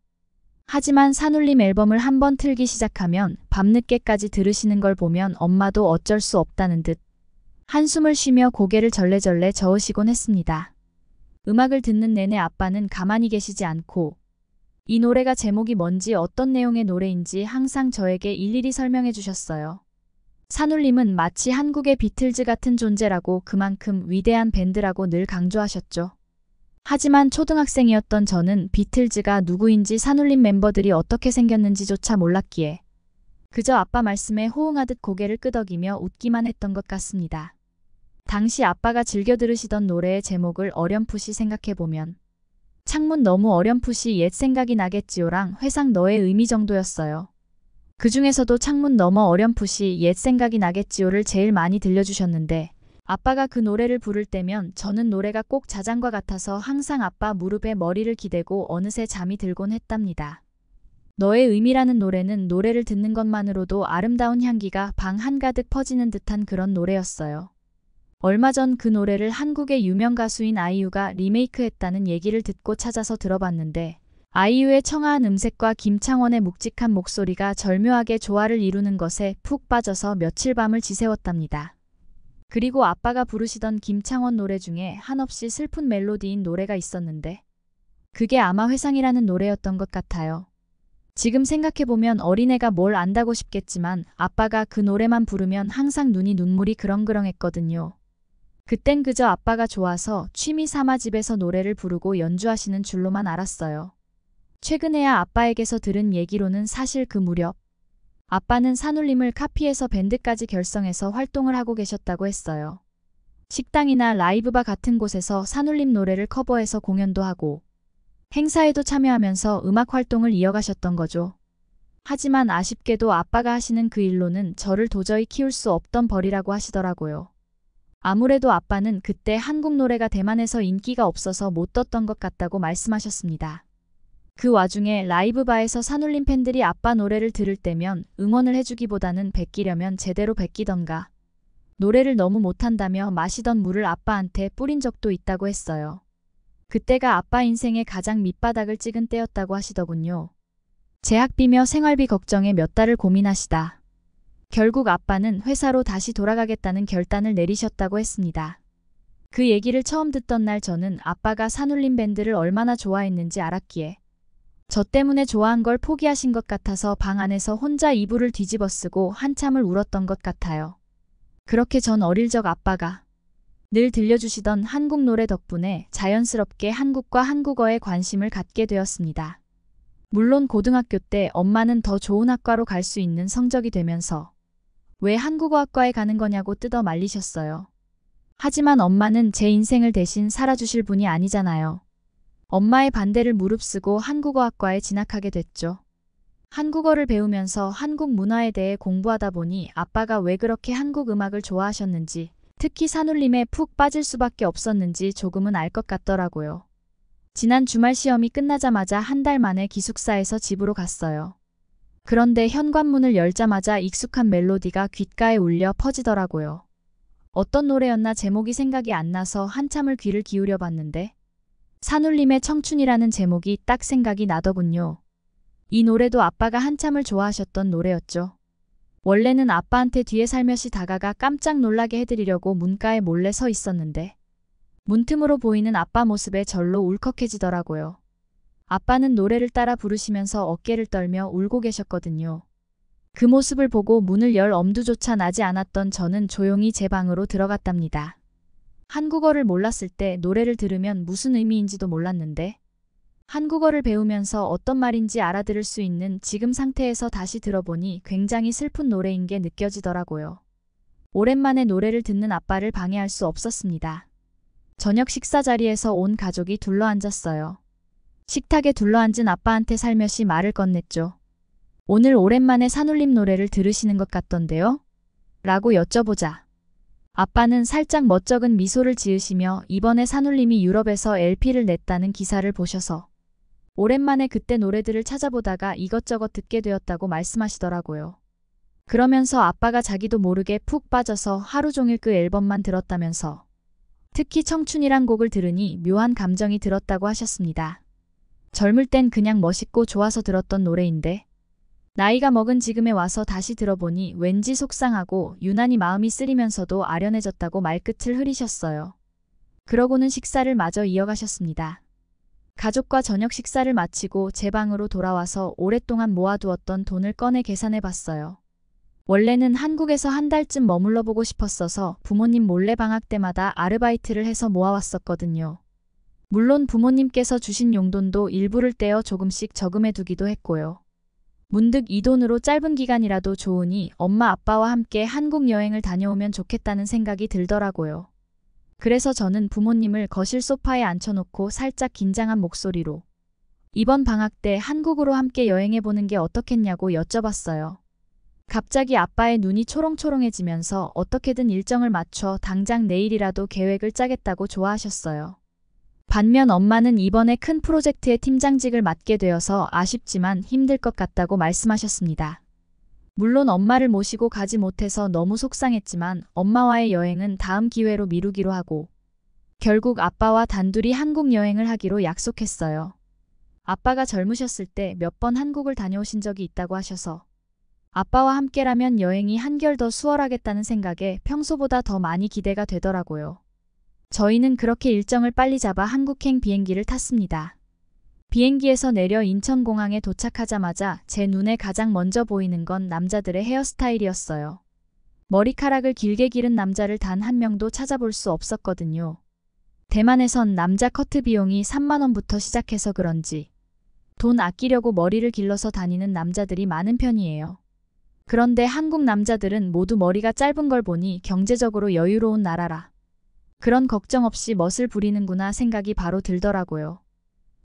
하지만 산울림 앨범을 한번 틀기 시작하면 밤늦게까지 들으시는 걸 보면 엄마도 어쩔 수 없다는 듯 한숨을 쉬며 고개를 절레절레 저으시곤 했습니다. 음악을 듣는 내내 아빠는 가만히 계시지 않고 이 노래가 제목이 뭔지 어떤 내용의 노래인지 항상 저에게 일일이 설명해 주셨어요. 산울림은 마치 한국의 비틀즈 같은 존재라고 그만큼 위대한 밴드라고 늘 강조하셨죠. 하지만 초등학생이었던 저는 비틀즈가 누구인지 산울림 멤버들이 어떻게 생겼는지조차 몰랐기에 그저 아빠 말씀에 호응하듯 고개를 끄덕이며 웃기만 했던 것 같습니다. 당시 아빠가 즐겨 들으시던 노래의 제목을 어렴풋이 생각해보면 창문 너무 어렴풋이 옛 생각이 나겠지요랑 회상 너의 의미 정도였어요. 그 중에서도 창문 너머 어렴풋이 옛 생각이 나겠지요를 제일 많이 들려주셨는데 아빠가 그 노래를 부를 때면 저는 노래가 꼭 자장과 같아서 항상 아빠 무릎에 머리를 기대고 어느새 잠이 들곤 했답니다. 너의 의미라는 노래는 노래를 듣는 것만으로도 아름다운 향기가 방 한가득 퍼지는 듯한 그런 노래였어요. 얼마 전 그 노래를 한국의 유명 가수인 아이유가 리메이크했다는 얘기를 듣고 찾아서 들어봤는데 아이유의 청아한 음색과 김창원의 묵직한 목소리가 절묘하게 조화를 이루는 것에 푹 빠져서 며칠 밤을 지새웠답니다. 그리고 아빠가 부르시던 김창원 노래 중에 한없이 슬픈 멜로디인 노래가 있었는데 그게 아마 회상이라는 노래였던 것 같아요. 지금 생각해보면 어린애가 뭘 안다고 싶겠지만 아빠가 그 노래만 부르면 항상 눈물이 그렁그렁했거든요. 그땐 그저 아빠가 좋아서 취미 삼아 집에서 노래를 부르고 연주하시는 줄로만 알았어요. 최근에야 아빠에게서 들은 얘기로는 사실 그 무렵 아빠는 산울림을 카피해서 밴드까지 결성해서 활동을 하고 계셨다고 했어요. 식당이나 라이브바 같은 곳에서 산울림 노래를 커버해서 공연도 하고 행사에도 참여하면서 음악 활동을 이어가셨던 거죠. 하지만 아쉽게도 아빠가 하시는 그 일로는 저를 도저히 키울 수 없던 벌이라고 하시더라고요. 아무래도 아빠는 그때 한국 노래가 대만에서 인기가 없어서 못 떴던 것 같다고 말씀하셨습니다. 그 와중에 라이브바에서 산울림 팬들이 아빠 노래를 들을 때면 응원을 해주기보다는 베끼려면 제대로 베끼던가 노래를 너무 못한다며 마시던 물을 아빠한테 뿌린 적도 있다고 했어요. 그때가 아빠 인생의 가장 밑바닥을 찍은 때였다고 하시더군요. 재학비며 생활비 걱정에 몇 달을 고민하시다 결국 아빠는 회사로 다시 돌아가겠다는 결단을 내리셨다고 했습니다. 그 얘기를 처음 듣던 날 저는 아빠가 산울림 밴드를 얼마나 좋아했는지 알았기에 저 때문에 좋아한 걸 포기하신 것 같아서 방 안에서 혼자 이불을 뒤집어 쓰고 한참을 울었던 것 같아요. 그렇게 전 어릴 적 아빠가 늘 들려주시던 한국 노래 덕분에 자연스럽게 한국과 한국어에 관심을 갖게 되었습니다. 물론 고등학교 때 엄마는 더 좋은 학과로 갈 수 있는 성적이 되면서 왜 한국어학과에 가는 거냐고 뜯어 말리셨어요. 하지만 엄마는 제 인생을 대신 살아주실 분이 아니잖아요. 엄마의 반대를 무릅쓰고 한국어학과에 진학하게 됐죠. 한국어를 배우면서 한국 문화에 대해 공부하다 보니 아빠가 왜 그렇게 한국 음악을 좋아하셨는지, 특히 산울림에 푹 빠질 수밖에 없었는지 조금은 알 것 같더라고요. 지난 주말 시험이 끝나자마자 한 달 만에 기숙사에서 집으로 갔어요. 그런데 현관문을 열자마자 익숙한 멜로디가 귓가에 울려 퍼지더라고요. 어떤 노래였나 제목이 생각이 안 나서 한참을 귀를 기울여 봤는데 산울림의 청춘이라는 제목이 딱 생각이 나더군요. 이 노래도 아빠가 한참을 좋아하셨던 노래였죠. 원래는 아빠한테 뒤에 살며시 다가가 깜짝 놀라게 해드리려고 문가에 몰래 서 있었는데 문틈으로 보이는 아빠 모습에 절로 울컥해지더라고요. 아빠는 노래를 따라 부르시면서 어깨를 떨며 울고 계셨거든요. 그 모습을 보고 문을 열 엄두조차 나지 않았던 저는 조용히 제 방으로 들어갔답니다. 한국어를 몰랐을 때 노래를 들으면 무슨 의미인지도 몰랐는데 한국어를 배우면서 어떤 말인지 알아들을 수 있는 지금 상태에서 다시 들어보니 굉장히 슬픈 노래인 게 느껴지더라고요. 오랜만에 노래를 듣는 아빠를 방해할 수 없었습니다. 저녁 식사 자리에서 온 가족이 둘러앉았어요. 식탁에 둘러앉은 아빠한테 살며시 말을 건넸죠. 오늘 오랜만에 산울림 노래를 들으시는 것 같던데요? 라고 여쭤보자. 아빠는 살짝 멋쩍은 미소를 지으시며 이번에 산울림이 유럽에서 LP를 냈다는 기사를 보셔서 오랜만에 그때 노래들을 찾아보다가 이것저것 듣게 되었다고 말씀하시더라고요. 그러면서 아빠가 자기도 모르게 푹 빠져서 하루 종일 그 앨범만 들었다면서 특히 청춘이란 곡을 들으니 묘한 감정이 들었다고 하셨습니다. 젊을 땐 그냥 멋있고 좋아서 들었던 노래인데 나이가 먹은 지금에 와서 다시 들어보니 왠지 속상하고 유난히 마음이 쓰리면서도 아련해졌다고 말끝을 흐리셨어요. 그러고는 식사를 마저 이어가셨습니다. 가족과 저녁 식사를 마치고 제 방으로 돌아와서 오랫동안 모아두었던 돈을 꺼내 계산해 봤어요. 원래는 한국에서 한 달쯤 머물러 보고 싶었어서 부모님 몰래 방학 때마다 아르바이트를 해서 모아왔었거든요. 물론 부모님께서 주신 용돈도 일부를 떼어 조금씩 저금해 두기도 했고요. 문득 이 돈으로 짧은 기간이라도 좋으니 엄마 아빠와 함께 한국 여행을 다녀오면 좋겠다는 생각이 들더라고요. 그래서 저는 부모님을 거실 소파에 앉혀놓고 살짝 긴장한 목소리로 이번 방학 때 한국으로 함께 여행해보는 게 어떻겠냐고 여쭤봤어요. 갑자기 아빠의 눈이 초롱초롱해지면서 어떻게든 일정을 맞춰 당장 내일이라도 계획을 짜겠다고 좋아하셨어요. 반면 엄마는 이번에 큰 프로젝트의 팀장직을 맡게 되어서 아쉽지만 힘들 것 같다고 말씀하셨습니다. 물론 엄마를 모시고 가지 못해서 너무 속상했지만 엄마와의 여행은 다음 기회로 미루기로 하고 결국 아빠와 단둘이 한국 여행을 하기로 약속했어요. 아빠가 젊으셨을 때 몇 번 한국을 다녀오신 적이 있다고 하셔서 아빠와 함께라면 여행이 한결 더 수월하겠다는 생각에 평소보다 더 많이 기대가 되더라고요. 저희는 그렇게 일정을 빨리 잡아 한국행 비행기를 탔습니다. 비행기에서 내려 인천공항에 도착하자마자 제 눈에 가장 먼저 보이는 건 남자들의 헤어스타일이었어요. 머리카락을 길게 기른 남자를 단 한 명도 찾아볼 수 없었거든요. 대만에선 남자 커트 비용이 3만 원부터 시작해서 그런지 돈 아끼려고 머리를 길러서 다니는 남자들이 많은 편이에요. 그런데 한국 남자들은 모두 머리가 짧은 걸 보니 경제적으로 여유로운 나라라. 그런 걱정 없이 멋을 부리는구나 생각이 바로 들더라고요.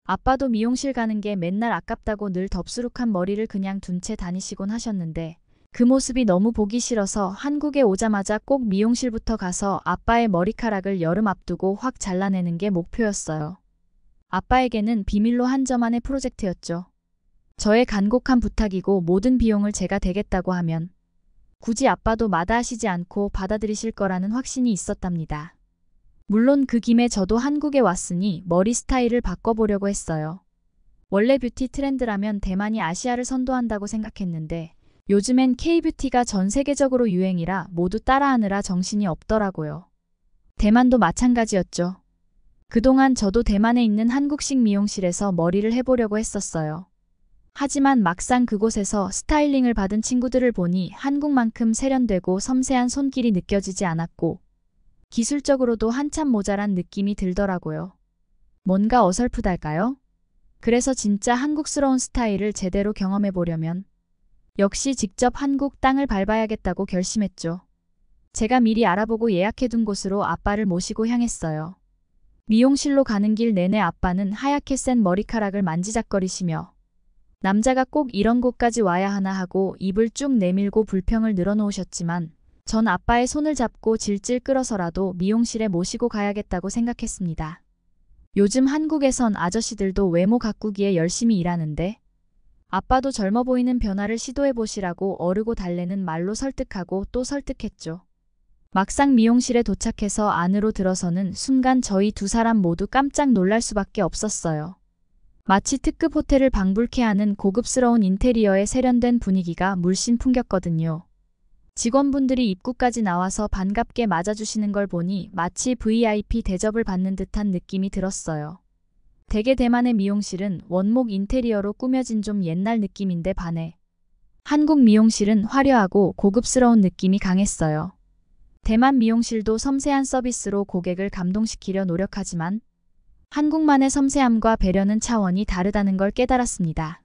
아빠도 미용실 가는 게 맨날 아깝다고 늘 덥수룩한 머리를 그냥 둔 채 다니시곤 하셨는데 그 모습이 너무 보기 싫어서 한국에 오자마자 꼭 미용실부터 가서 아빠의 머리카락을 여름 앞두고 확 잘라내는 게 목표였어요. 아빠에게는 비밀로 한 저만의 프로젝트였죠. 저의 간곡한 부탁이고 모든 비용을 제가 대겠다고 하면 굳이 아빠도 마다하시지 않고 받아들이실 거라는 확신이 있었답니다. 물론 그 김에 저도 한국에 왔으니 머리 스타일을 바꿔보려고 했어요. 원래 뷰티 트렌드라면 대만이 아시아를 선도한다고 생각했는데 요즘엔 K-뷰티가 전 세계적으로 유행이라 모두 따라하느라 정신이 없더라고요. 대만도 마찬가지였죠. 그동안 저도 대만에 있는 한국식 미용실에서 머리를 해보려고 했었어요. 하지만 막상 그곳에서 스타일링을 받은 친구들을 보니 한국만큼 세련되고 섬세한 손길이 느껴지지 않았고 기술적으로도 한참 모자란 느낌이 들더라고요. 뭔가 어설프달까요? 그래서 진짜 한국스러운 스타일을 제대로 경험해보려면 역시 직접 한국 땅을 밟아야겠다고 결심했죠. 제가 미리 알아보고 예약해둔 곳으로 아빠를 모시고 향했어요. 미용실로 가는 길 내내 아빠는 하얗게 센 머리카락을 만지작거리시며 남자가 꼭 이런 곳까지 와야 하나 하고 입을 쭉 내밀고 불평을 늘어놓으셨지만 전 아빠의 손을 잡고 질질 끌어서라도 미용실에 모시고 가야겠다고 생각했습니다. 요즘 한국에선 아저씨들도 외모 가꾸기에 열심히 일하는데 아빠도 젊어 보이는 변화를 시도해보시라고 어르고 달래는 말로 설득하고 또 설득했죠. 막상 미용실에 도착해서 안으로 들어서는 순간 저희 두 사람 모두 깜짝 놀랄 수밖에 없었어요. 마치 특급 호텔을 방불케 하는 고급스러운 인테리어의 세련된 분위기가 물씬 풍겼거든요. 직원분들이 입구까지 나와서 반갑게 맞아주시는 걸 보니 마치 VIP 대접을 받는 듯한 느낌이 들었어요. 대개 대만의 미용실은 원목 인테리어로 꾸며진 좀 옛날 느낌인데 반해 한국 미용실은 화려하고 고급스러운 느낌이 강했어요. 대만 미용실도 섬세한 서비스로 고객을 감동시키려 노력하지만 한국만의 섬세함과 배려는 차원이 다르다는 걸 깨달았습니다.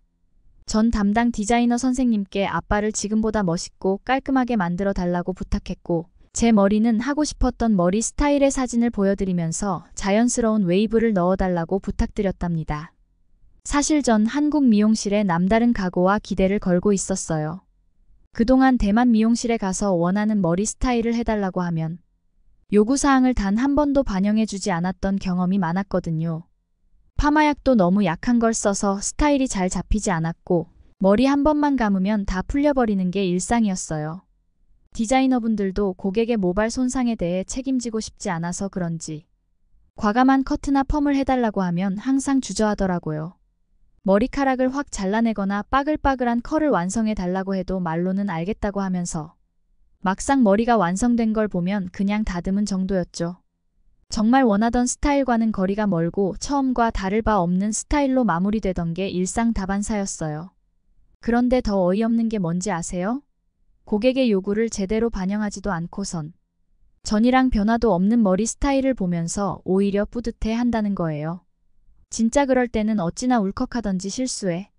전 담당 디자이너 선생님께 아빠를 지금보다 멋있고 깔끔하게 만들어 달라고 부탁했고 제 머리는 하고 싶었던 머리 스타일의 사진을 보여드리면서 자연스러운 웨이브를 넣어달라고 부탁드렸답니다. 사실 전 한국 미용실에 남다른 각오와 기대를 걸고 있었어요. 그동안 대만 미용실에 가서 원하는 머리 스타일을 해달라고 하면 요구사항을 단 한 번도 반영해주지 않았던 경험이 많았거든요. 파마약도 너무 약한 걸 써서 스타일이 잘 잡히지 않았고 머리 한 번만 감으면 다 풀려버리는 게 일상이었어요. 디자이너분들도 고객의 모발 손상에 대해 책임지고 싶지 않아서 그런지 과감한 커트나 펌을 해달라고 하면 항상 주저하더라고요. 머리카락을 확 잘라내거나 빠글빠글한 컬을 완성해달라고 해도 말로는 알겠다고 하면서 막상 머리가 완성된 걸 보면 그냥 다듬은 정도였죠. 정말 원하던 스타일과는 거리가 멀고 처음과 다를 바 없는 스타일로 마무리되던 게 일상 다반사였어요. 그런데 더 어이없는 게 뭔지 아세요? 고객의 요구를 제대로 반영하지도 않고선 전이랑 변화도 없는 머리 스타일을 보면서 오히려 뿌듯해 한다는 거예요. 진짜 그럴 때는 어찌나 울컥하던지 실수해.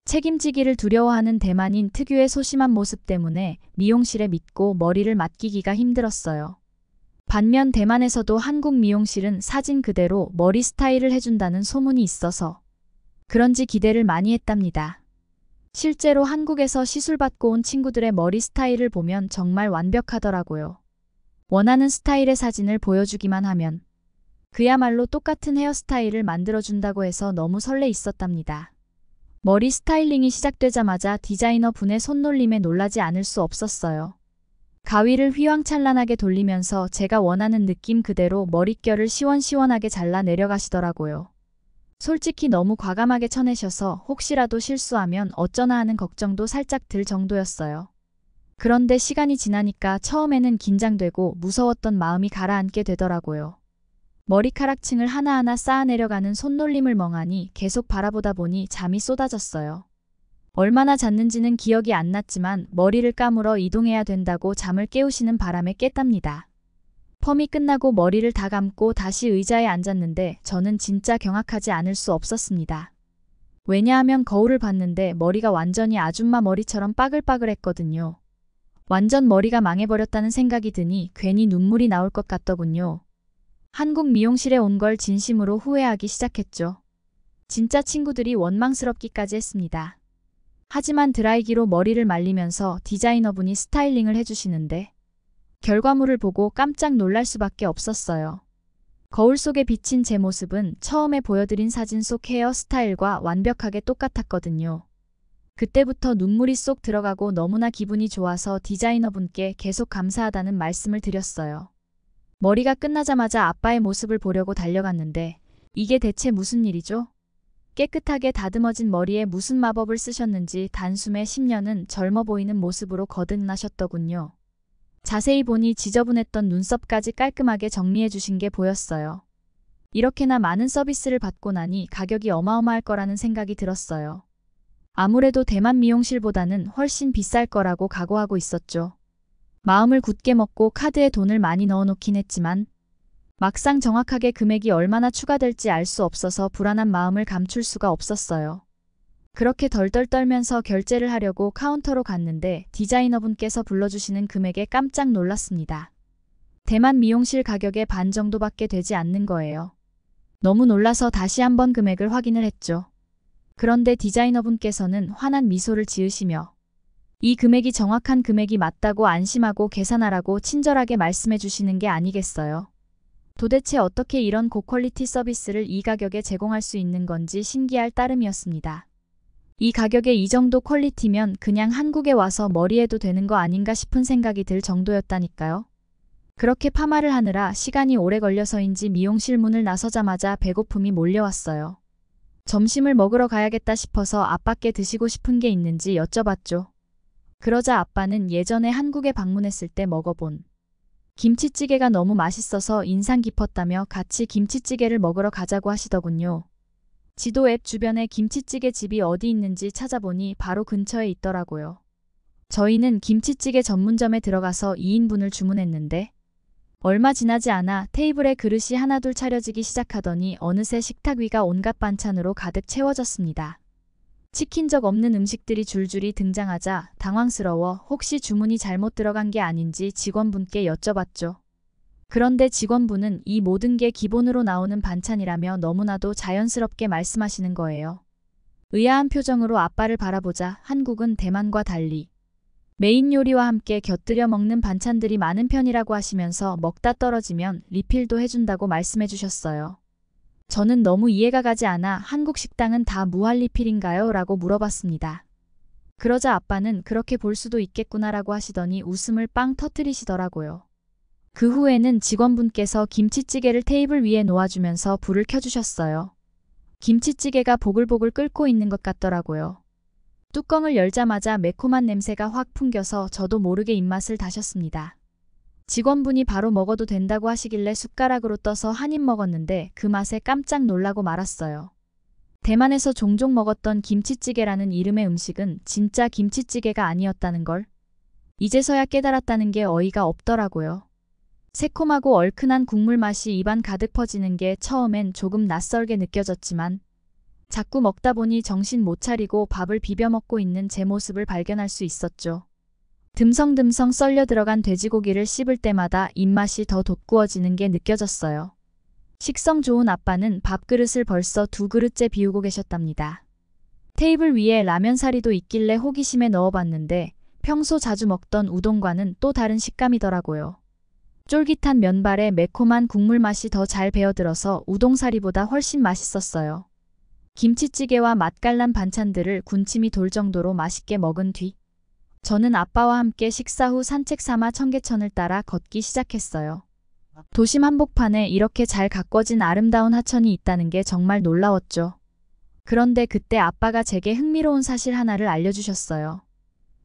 책임지기를 두려워하는 대만인 특유의 소심한 모습 때문에 미용실에 믿고 머리를 맡기기가 힘들었어요. 반면 대만에서도 한국 미용실은 사진 그대로 머리 스타일을 해준다는 소문이 있어서 그런지 기대를 많이 했답니다. 실제로 한국에서 시술받고 온 친구들의 머리 스타일을 보면 정말 완벽하더라고요. 원하는 스타일의 사진을 보여주기만 하면 그야말로 똑같은 헤어스타일을 만들어준다고 해서 너무 설레 있었답니다. 머리 스타일링이 시작되자마자 디자이너 분의 손놀림에 놀라지 않을 수 없었어요. 가위를 휘황찬란하게 돌리면서 제가 원하는 느낌 그대로 머릿결을 시원시원하게 잘라 내려가시더라고요. 솔직히 너무 과감하게 쳐내셔서 혹시라도 실수하면 어쩌나 하는 걱정도 살짝 들 정도였어요. 그런데 시간이 지나니까 처음에는 긴장되고 무서웠던 마음이 가라앉게 되더라고요. 머리카락층을 하나하나 쌓아내려가는 손놀림을 멍하니 계속 바라보다 보니 잠이 쏟아졌어요. 얼마나 잤는지는 기억이 안 났지만 머리를 까물어 이동해야 된다고 잠을 깨우시는 바람에 깼답니다. 펌이 끝나고 머리를 다 감고 다시 의자에 앉았는데 저는 진짜 경악하지 않을 수 없었습니다. 왜냐하면 거울을 봤는데 머리가 완전히 아줌마 머리처럼 빠글빠글했거든요. 완전 머리가 망해버렸다는 생각이 드니 괜히 눈물이 나올 것 같더군요. 한국 미용실에 온 걸 진심으로 후회하기 시작했죠. 진짜 친구들이 원망스럽기까지 했습니다. 하지만 드라이기로 머리를 말리면서 디자이너분이 스타일링을 해주시는데 결과물을 보고 깜짝 놀랄 수밖에 없었어요. 거울 속에 비친 제 모습은 처음에 보여드린 사진 속 헤어 스타일과 완벽하게 똑같았거든요. 그때부터 눈물이 쏙 들어가고 너무나 기분이 좋아서 디자이너분께 계속 감사하다는 말씀을 드렸어요. 머리가 끝나자마자 아빠의 모습을 보려고 달려갔는데 이게 대체 무슨 일이죠? 깨끗하게 다듬어진 머리에 무슨 마법을 쓰셨는지 단숨에 10년은 젊어 보이는 모습으로 거듭나셨더군요. 자세히 보니 지저분했던 눈썹까지 깔끔하게 정리해 주신 게 보였어요. 이렇게나 많은 서비스를 받고 나니 가격이 어마어마할 거라는 생각이 들었어요. 아무래도 대만 미용실보다는 훨씬 비쌀 거라고 각오하고 있었죠. 마음을 굳게 먹고 카드에 돈을 많이 넣어놓긴 했지만 막상 정확하게 금액이 얼마나 추가될지 알 수 없어서 불안한 마음을 감출 수가 없었어요. 그렇게 덜덜 떨면서 결제를 하려고 카운터로 갔는데 디자이너분께서 불러주시는 금액에 깜짝 놀랐습니다. 대만 미용실 가격의 반 정도밖에 되지 않는 거예요. 너무 놀라서 다시 한번 금액을 확인을 했죠. 그런데 디자이너분께서는 환한 미소를 지으시며 이 금액이 정확한 금액이 맞다고 안심하고 계산하라고 친절하게 말씀해 주시는 게 아니겠어요. 도대체 어떻게 이런 고퀄리티 서비스를 이 가격에 제공할 수 있는 건지 신기할 따름이었습니다. 이 가격에 이 정도 퀄리티면 그냥 한국에 와서 머리해도 되는 거 아닌가 싶은 생각이 들 정도였다니까요. 그렇게 파마를 하느라 시간이 오래 걸려서인지 미용실 문을 나서자마자 배고픔이 몰려왔어요. 점심을 먹으러 가야겠다 싶어서 아빠께 드시고 싶은 게 있는지 여쭤봤죠. 그러자 아빠는 예전에 한국에 방문했을 때 먹어본 김치찌개가 너무 맛있어서 인상 깊었다며 같이 김치찌개를 먹으러 가자고 하시더군요. 지도 앱 주변에 김치찌개 집이 어디 있는지 찾아보니 바로 근처에 있더라고요. 저희는 김치찌개 전문점에 들어가서 2인분을 주문했는데 얼마 지나지 않아 테이블에 그릇이 하나둘 차려지기 시작하더니 어느새 식탁 위가 온갖 반찬으로 가득 채워졌습니다. 시킨 적 없는 음식들이 줄줄이 등장하자 당황스러워 혹시 주문이 잘못 들어간 게 아닌지 직원분께 여쭤봤죠. 그런데 직원분은 이 모든 게 기본으로 나오는 반찬이라며 너무나도 자연스럽게 말씀하시는 거예요. 의아한 표정으로 아빠를 바라보자 한국은 대만과 달리 메인 요리와 함께 곁들여 먹는 반찬들이 많은 편이라고 하시면서 먹다 떨어지면 리필도 해준다고 말씀해 주셨어요. 저는 너무 이해가 가지 않아 한국 식당은 다 무한 리필인가요? 라고 물어봤습니다. 그러자 아빠는 그렇게 볼 수도 있겠구나라고 하시더니 웃음을 빵 터뜨리시더라고요. 그 후에는 직원분께서 김치찌개를 테이블 위에 놓아주면서 불을 켜주셨어요. 김치찌개가 보글보글 끓고 있는 것 같더라고요. 뚜껑을 열자마자 매콤한 냄새가 확 풍겨서 저도 모르게 입맛을 다셨습니다. 직원분이 바로 먹어도 된다고 하시길래 숟가락으로 떠서 한 입 먹었는데 그 맛에 깜짝 놀라고 말았어요. 대만에서 종종 먹었던 김치찌개라는 이름의 음식은 진짜 김치찌개가 아니었다는 걸 이제서야 깨달았다는 게 어이가 없더라고요. 새콤하고 얼큰한 국물 맛이 입안 가득 퍼지는 게 처음엔 조금 낯설게 느껴졌지만 자꾸 먹다 보니 정신 못 차리고 밥을 비벼 먹고 있는 제 모습을 발견할 수 있었죠. 듬성듬성 썰려 들어간 돼지고기를 씹을 때마다 입맛이 더 돋구어지는 게 느껴졌어요. 식성 좋은 아빠는 밥그릇을 벌써 2그릇째 비우고 계셨답니다. 테이블 위에 라면 사리도 있길래 호기심에 넣어봤는데 평소 자주 먹던 우동과는 또 다른 식감이더라고요. 쫄깃한 면발에 매콤한 국물 맛이 더 잘 배어들어서 우동사리보다 훨씬 맛있었어요. 김치찌개와 맛깔난 반찬들을 군침이 돌 정도로 맛있게 먹은 뒤 저는 아빠와 함께 식사 후 산책 삼아 청계천을 따라 걷기 시작했어요. 도심 한복판에 이렇게 잘 가꿔진 아름다운 하천이 있다는 게 정말 놀라웠죠. 그런데 그때 아빠가 제게 흥미로운 사실 하나를 알려주셨어요.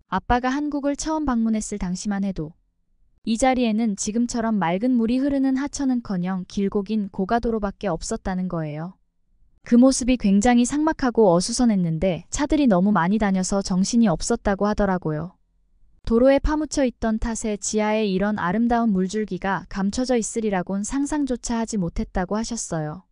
아빠가 한국을 처음 방문했을 당시만 해도 이 자리에는 지금처럼 맑은 물이 흐르는 하천은커녕 길고 긴 고가도로밖에 없었다는 거예요. 그 모습이 굉장히 삭막하고 어수선했는데 차들이 너무 많이 다녀서 정신이 없었다고 하더라고요. 도로에 파묻혀 있던 탓에 지하에 이런 아름다운 물줄기가 감춰져 있으리라곤 상상조차 하지 못했다고 하셨어요.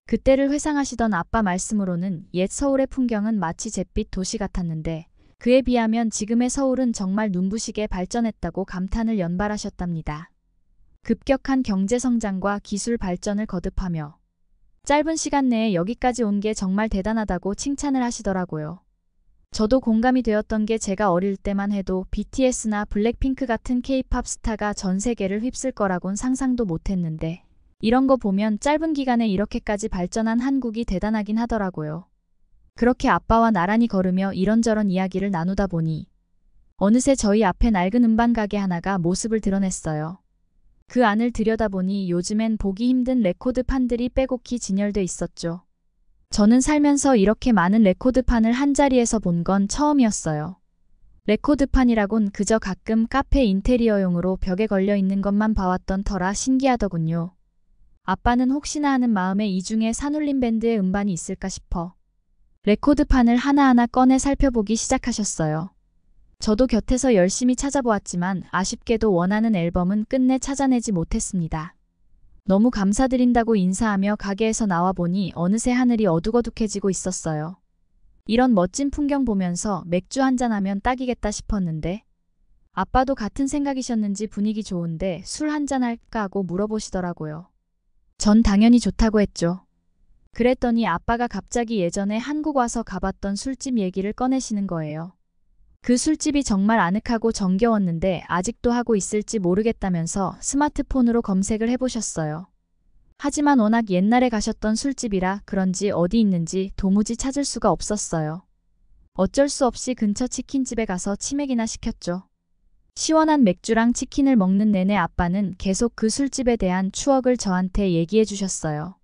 그때를 회상하시던 아빠 말씀으로는 옛 서울의 풍경은 마치 잿빛 도시 같았는데 그에 비하면 지금의 서울은 정말 눈부시게 발전했다고 감탄을 연발하셨답니다. 급격한 경제 성장과 기술 발전을 거듭하며 짧은 시간 내에 여기까지 온 게 정말 대단하다고 칭찬을 하시더라고요. 저도 공감이 되었던 게 제가 어릴 때만 해도 BTS나 블랙핑크 같은 K-팝 스타가 전 세계를 휩쓸 거라곤 상상도 못했는데 이런 거 보면 짧은 기간에 이렇게까지 발전한 한국이 대단하긴 하더라고요. 그렇게 아빠와 나란히 걸으며 이런저런 이야기를 나누다 보니 어느새 저희 앞에 낡은 음반 가게 하나가 모습을 드러냈어요. 그 안을 들여다보니 요즘엔 보기 힘든 레코드판들이 빼곡히 진열돼 있었죠. 저는 살면서 이렇게 많은 레코드판을 한자리에서 본 건 처음이었어요. 레코드판이라곤 그저 가끔 카페 인테리어용으로 벽에 걸려 있는 것만 봐왔던 터라 신기하더군요. 아빠는 혹시나 하는 마음에 이 중에 산울림 밴드의 음반이 있을까 싶어 레코드판을 하나하나 꺼내 살펴보기 시작하셨어요. 저도 곁에서 열심히 찾아보았지만 아쉽게도 원하는 앨범은 끝내 찾아내지 못했습니다. 너무 감사드린다고 인사하며 가게에서 나와보니 어느새 하늘이 어둑어둑해지고 있었어요. 이런 멋진 풍경 보면서 맥주 한잔하면 딱이겠다 싶었는데 아빠도 같은 생각이셨는지 분위기 좋은데 술 한잔 할까 하고 물어보시더라고요. 전 당연히 좋다고 했죠. 그랬더니 아빠가 갑자기 예전에 한국 와서 가봤던 술집 얘기를 꺼내시는 거예요. 그 술집이 정말 아늑하고 정겨웠는데 아직도 하고 있을지 모르겠다면서 스마트폰으로 검색을 해보셨어요. 하지만 워낙 옛날에 가셨던 술집이라 그런지 어디 있는지 도무지 찾을 수가 없었어요. 어쩔 수 없이 근처 치킨집에 가서 치맥이나 시켰죠. 시원한 맥주랑 치킨을 먹는 내내 아빠는 계속 그 술집에 대한 추억을 저한테 얘기해 주셨어요.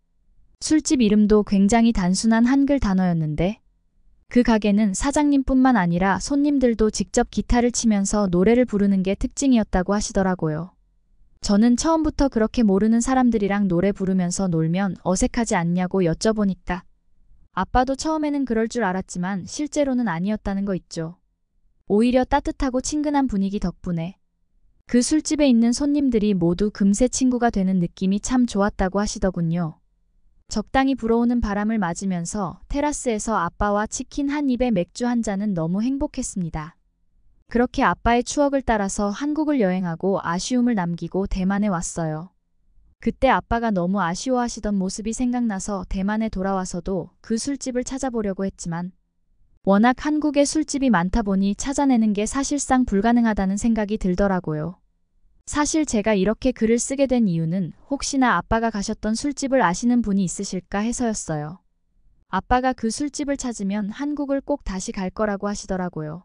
술집 이름도 굉장히 단순한 한글 단어였는데 그 가게는 사장님뿐만 아니라 손님들도 직접 기타를 치면서 노래를 부르는 게 특징이었다고 하시더라고요. 저는 처음부터 그렇게 모르는 사람들이랑 노래 부르면서 놀면 어색하지 않냐고 여쭤보니까 아빠도 처음에는 그럴 줄 알았지만 실제로는 아니었다는 거 있죠. 오히려 따뜻하고 친근한 분위기 덕분에 그 술집에 있는 손님들이 모두 금세 친구가 되는 느낌이 참 좋았다고 하시더군요. 적당히 불어오는 바람을 맞으면서 테라스에서 아빠와 치킨 한 입에 맥주 한 잔은 너무 행복했습니다. 그렇게 아빠의 추억을 따라서 한국을 여행하고 아쉬움을 남기고 대만에 왔어요. 그때 아빠가 너무 아쉬워하시던 모습이 생각나서 대만에 돌아와서도 그 술집을 찾아보려고 했지만 워낙 한국에 술집이 많다 보니 찾아내는 게 사실상 불가능하다는 생각이 들더라고요. 사실 제가 이렇게 글을 쓰게 된 이유는 혹시나 아빠가 가셨던 술집을 아시는 분이 있으실까 해서였어요. 아빠가 그 술집을 찾으면 한국을 꼭 다시 갈 거라고 하시더라고요.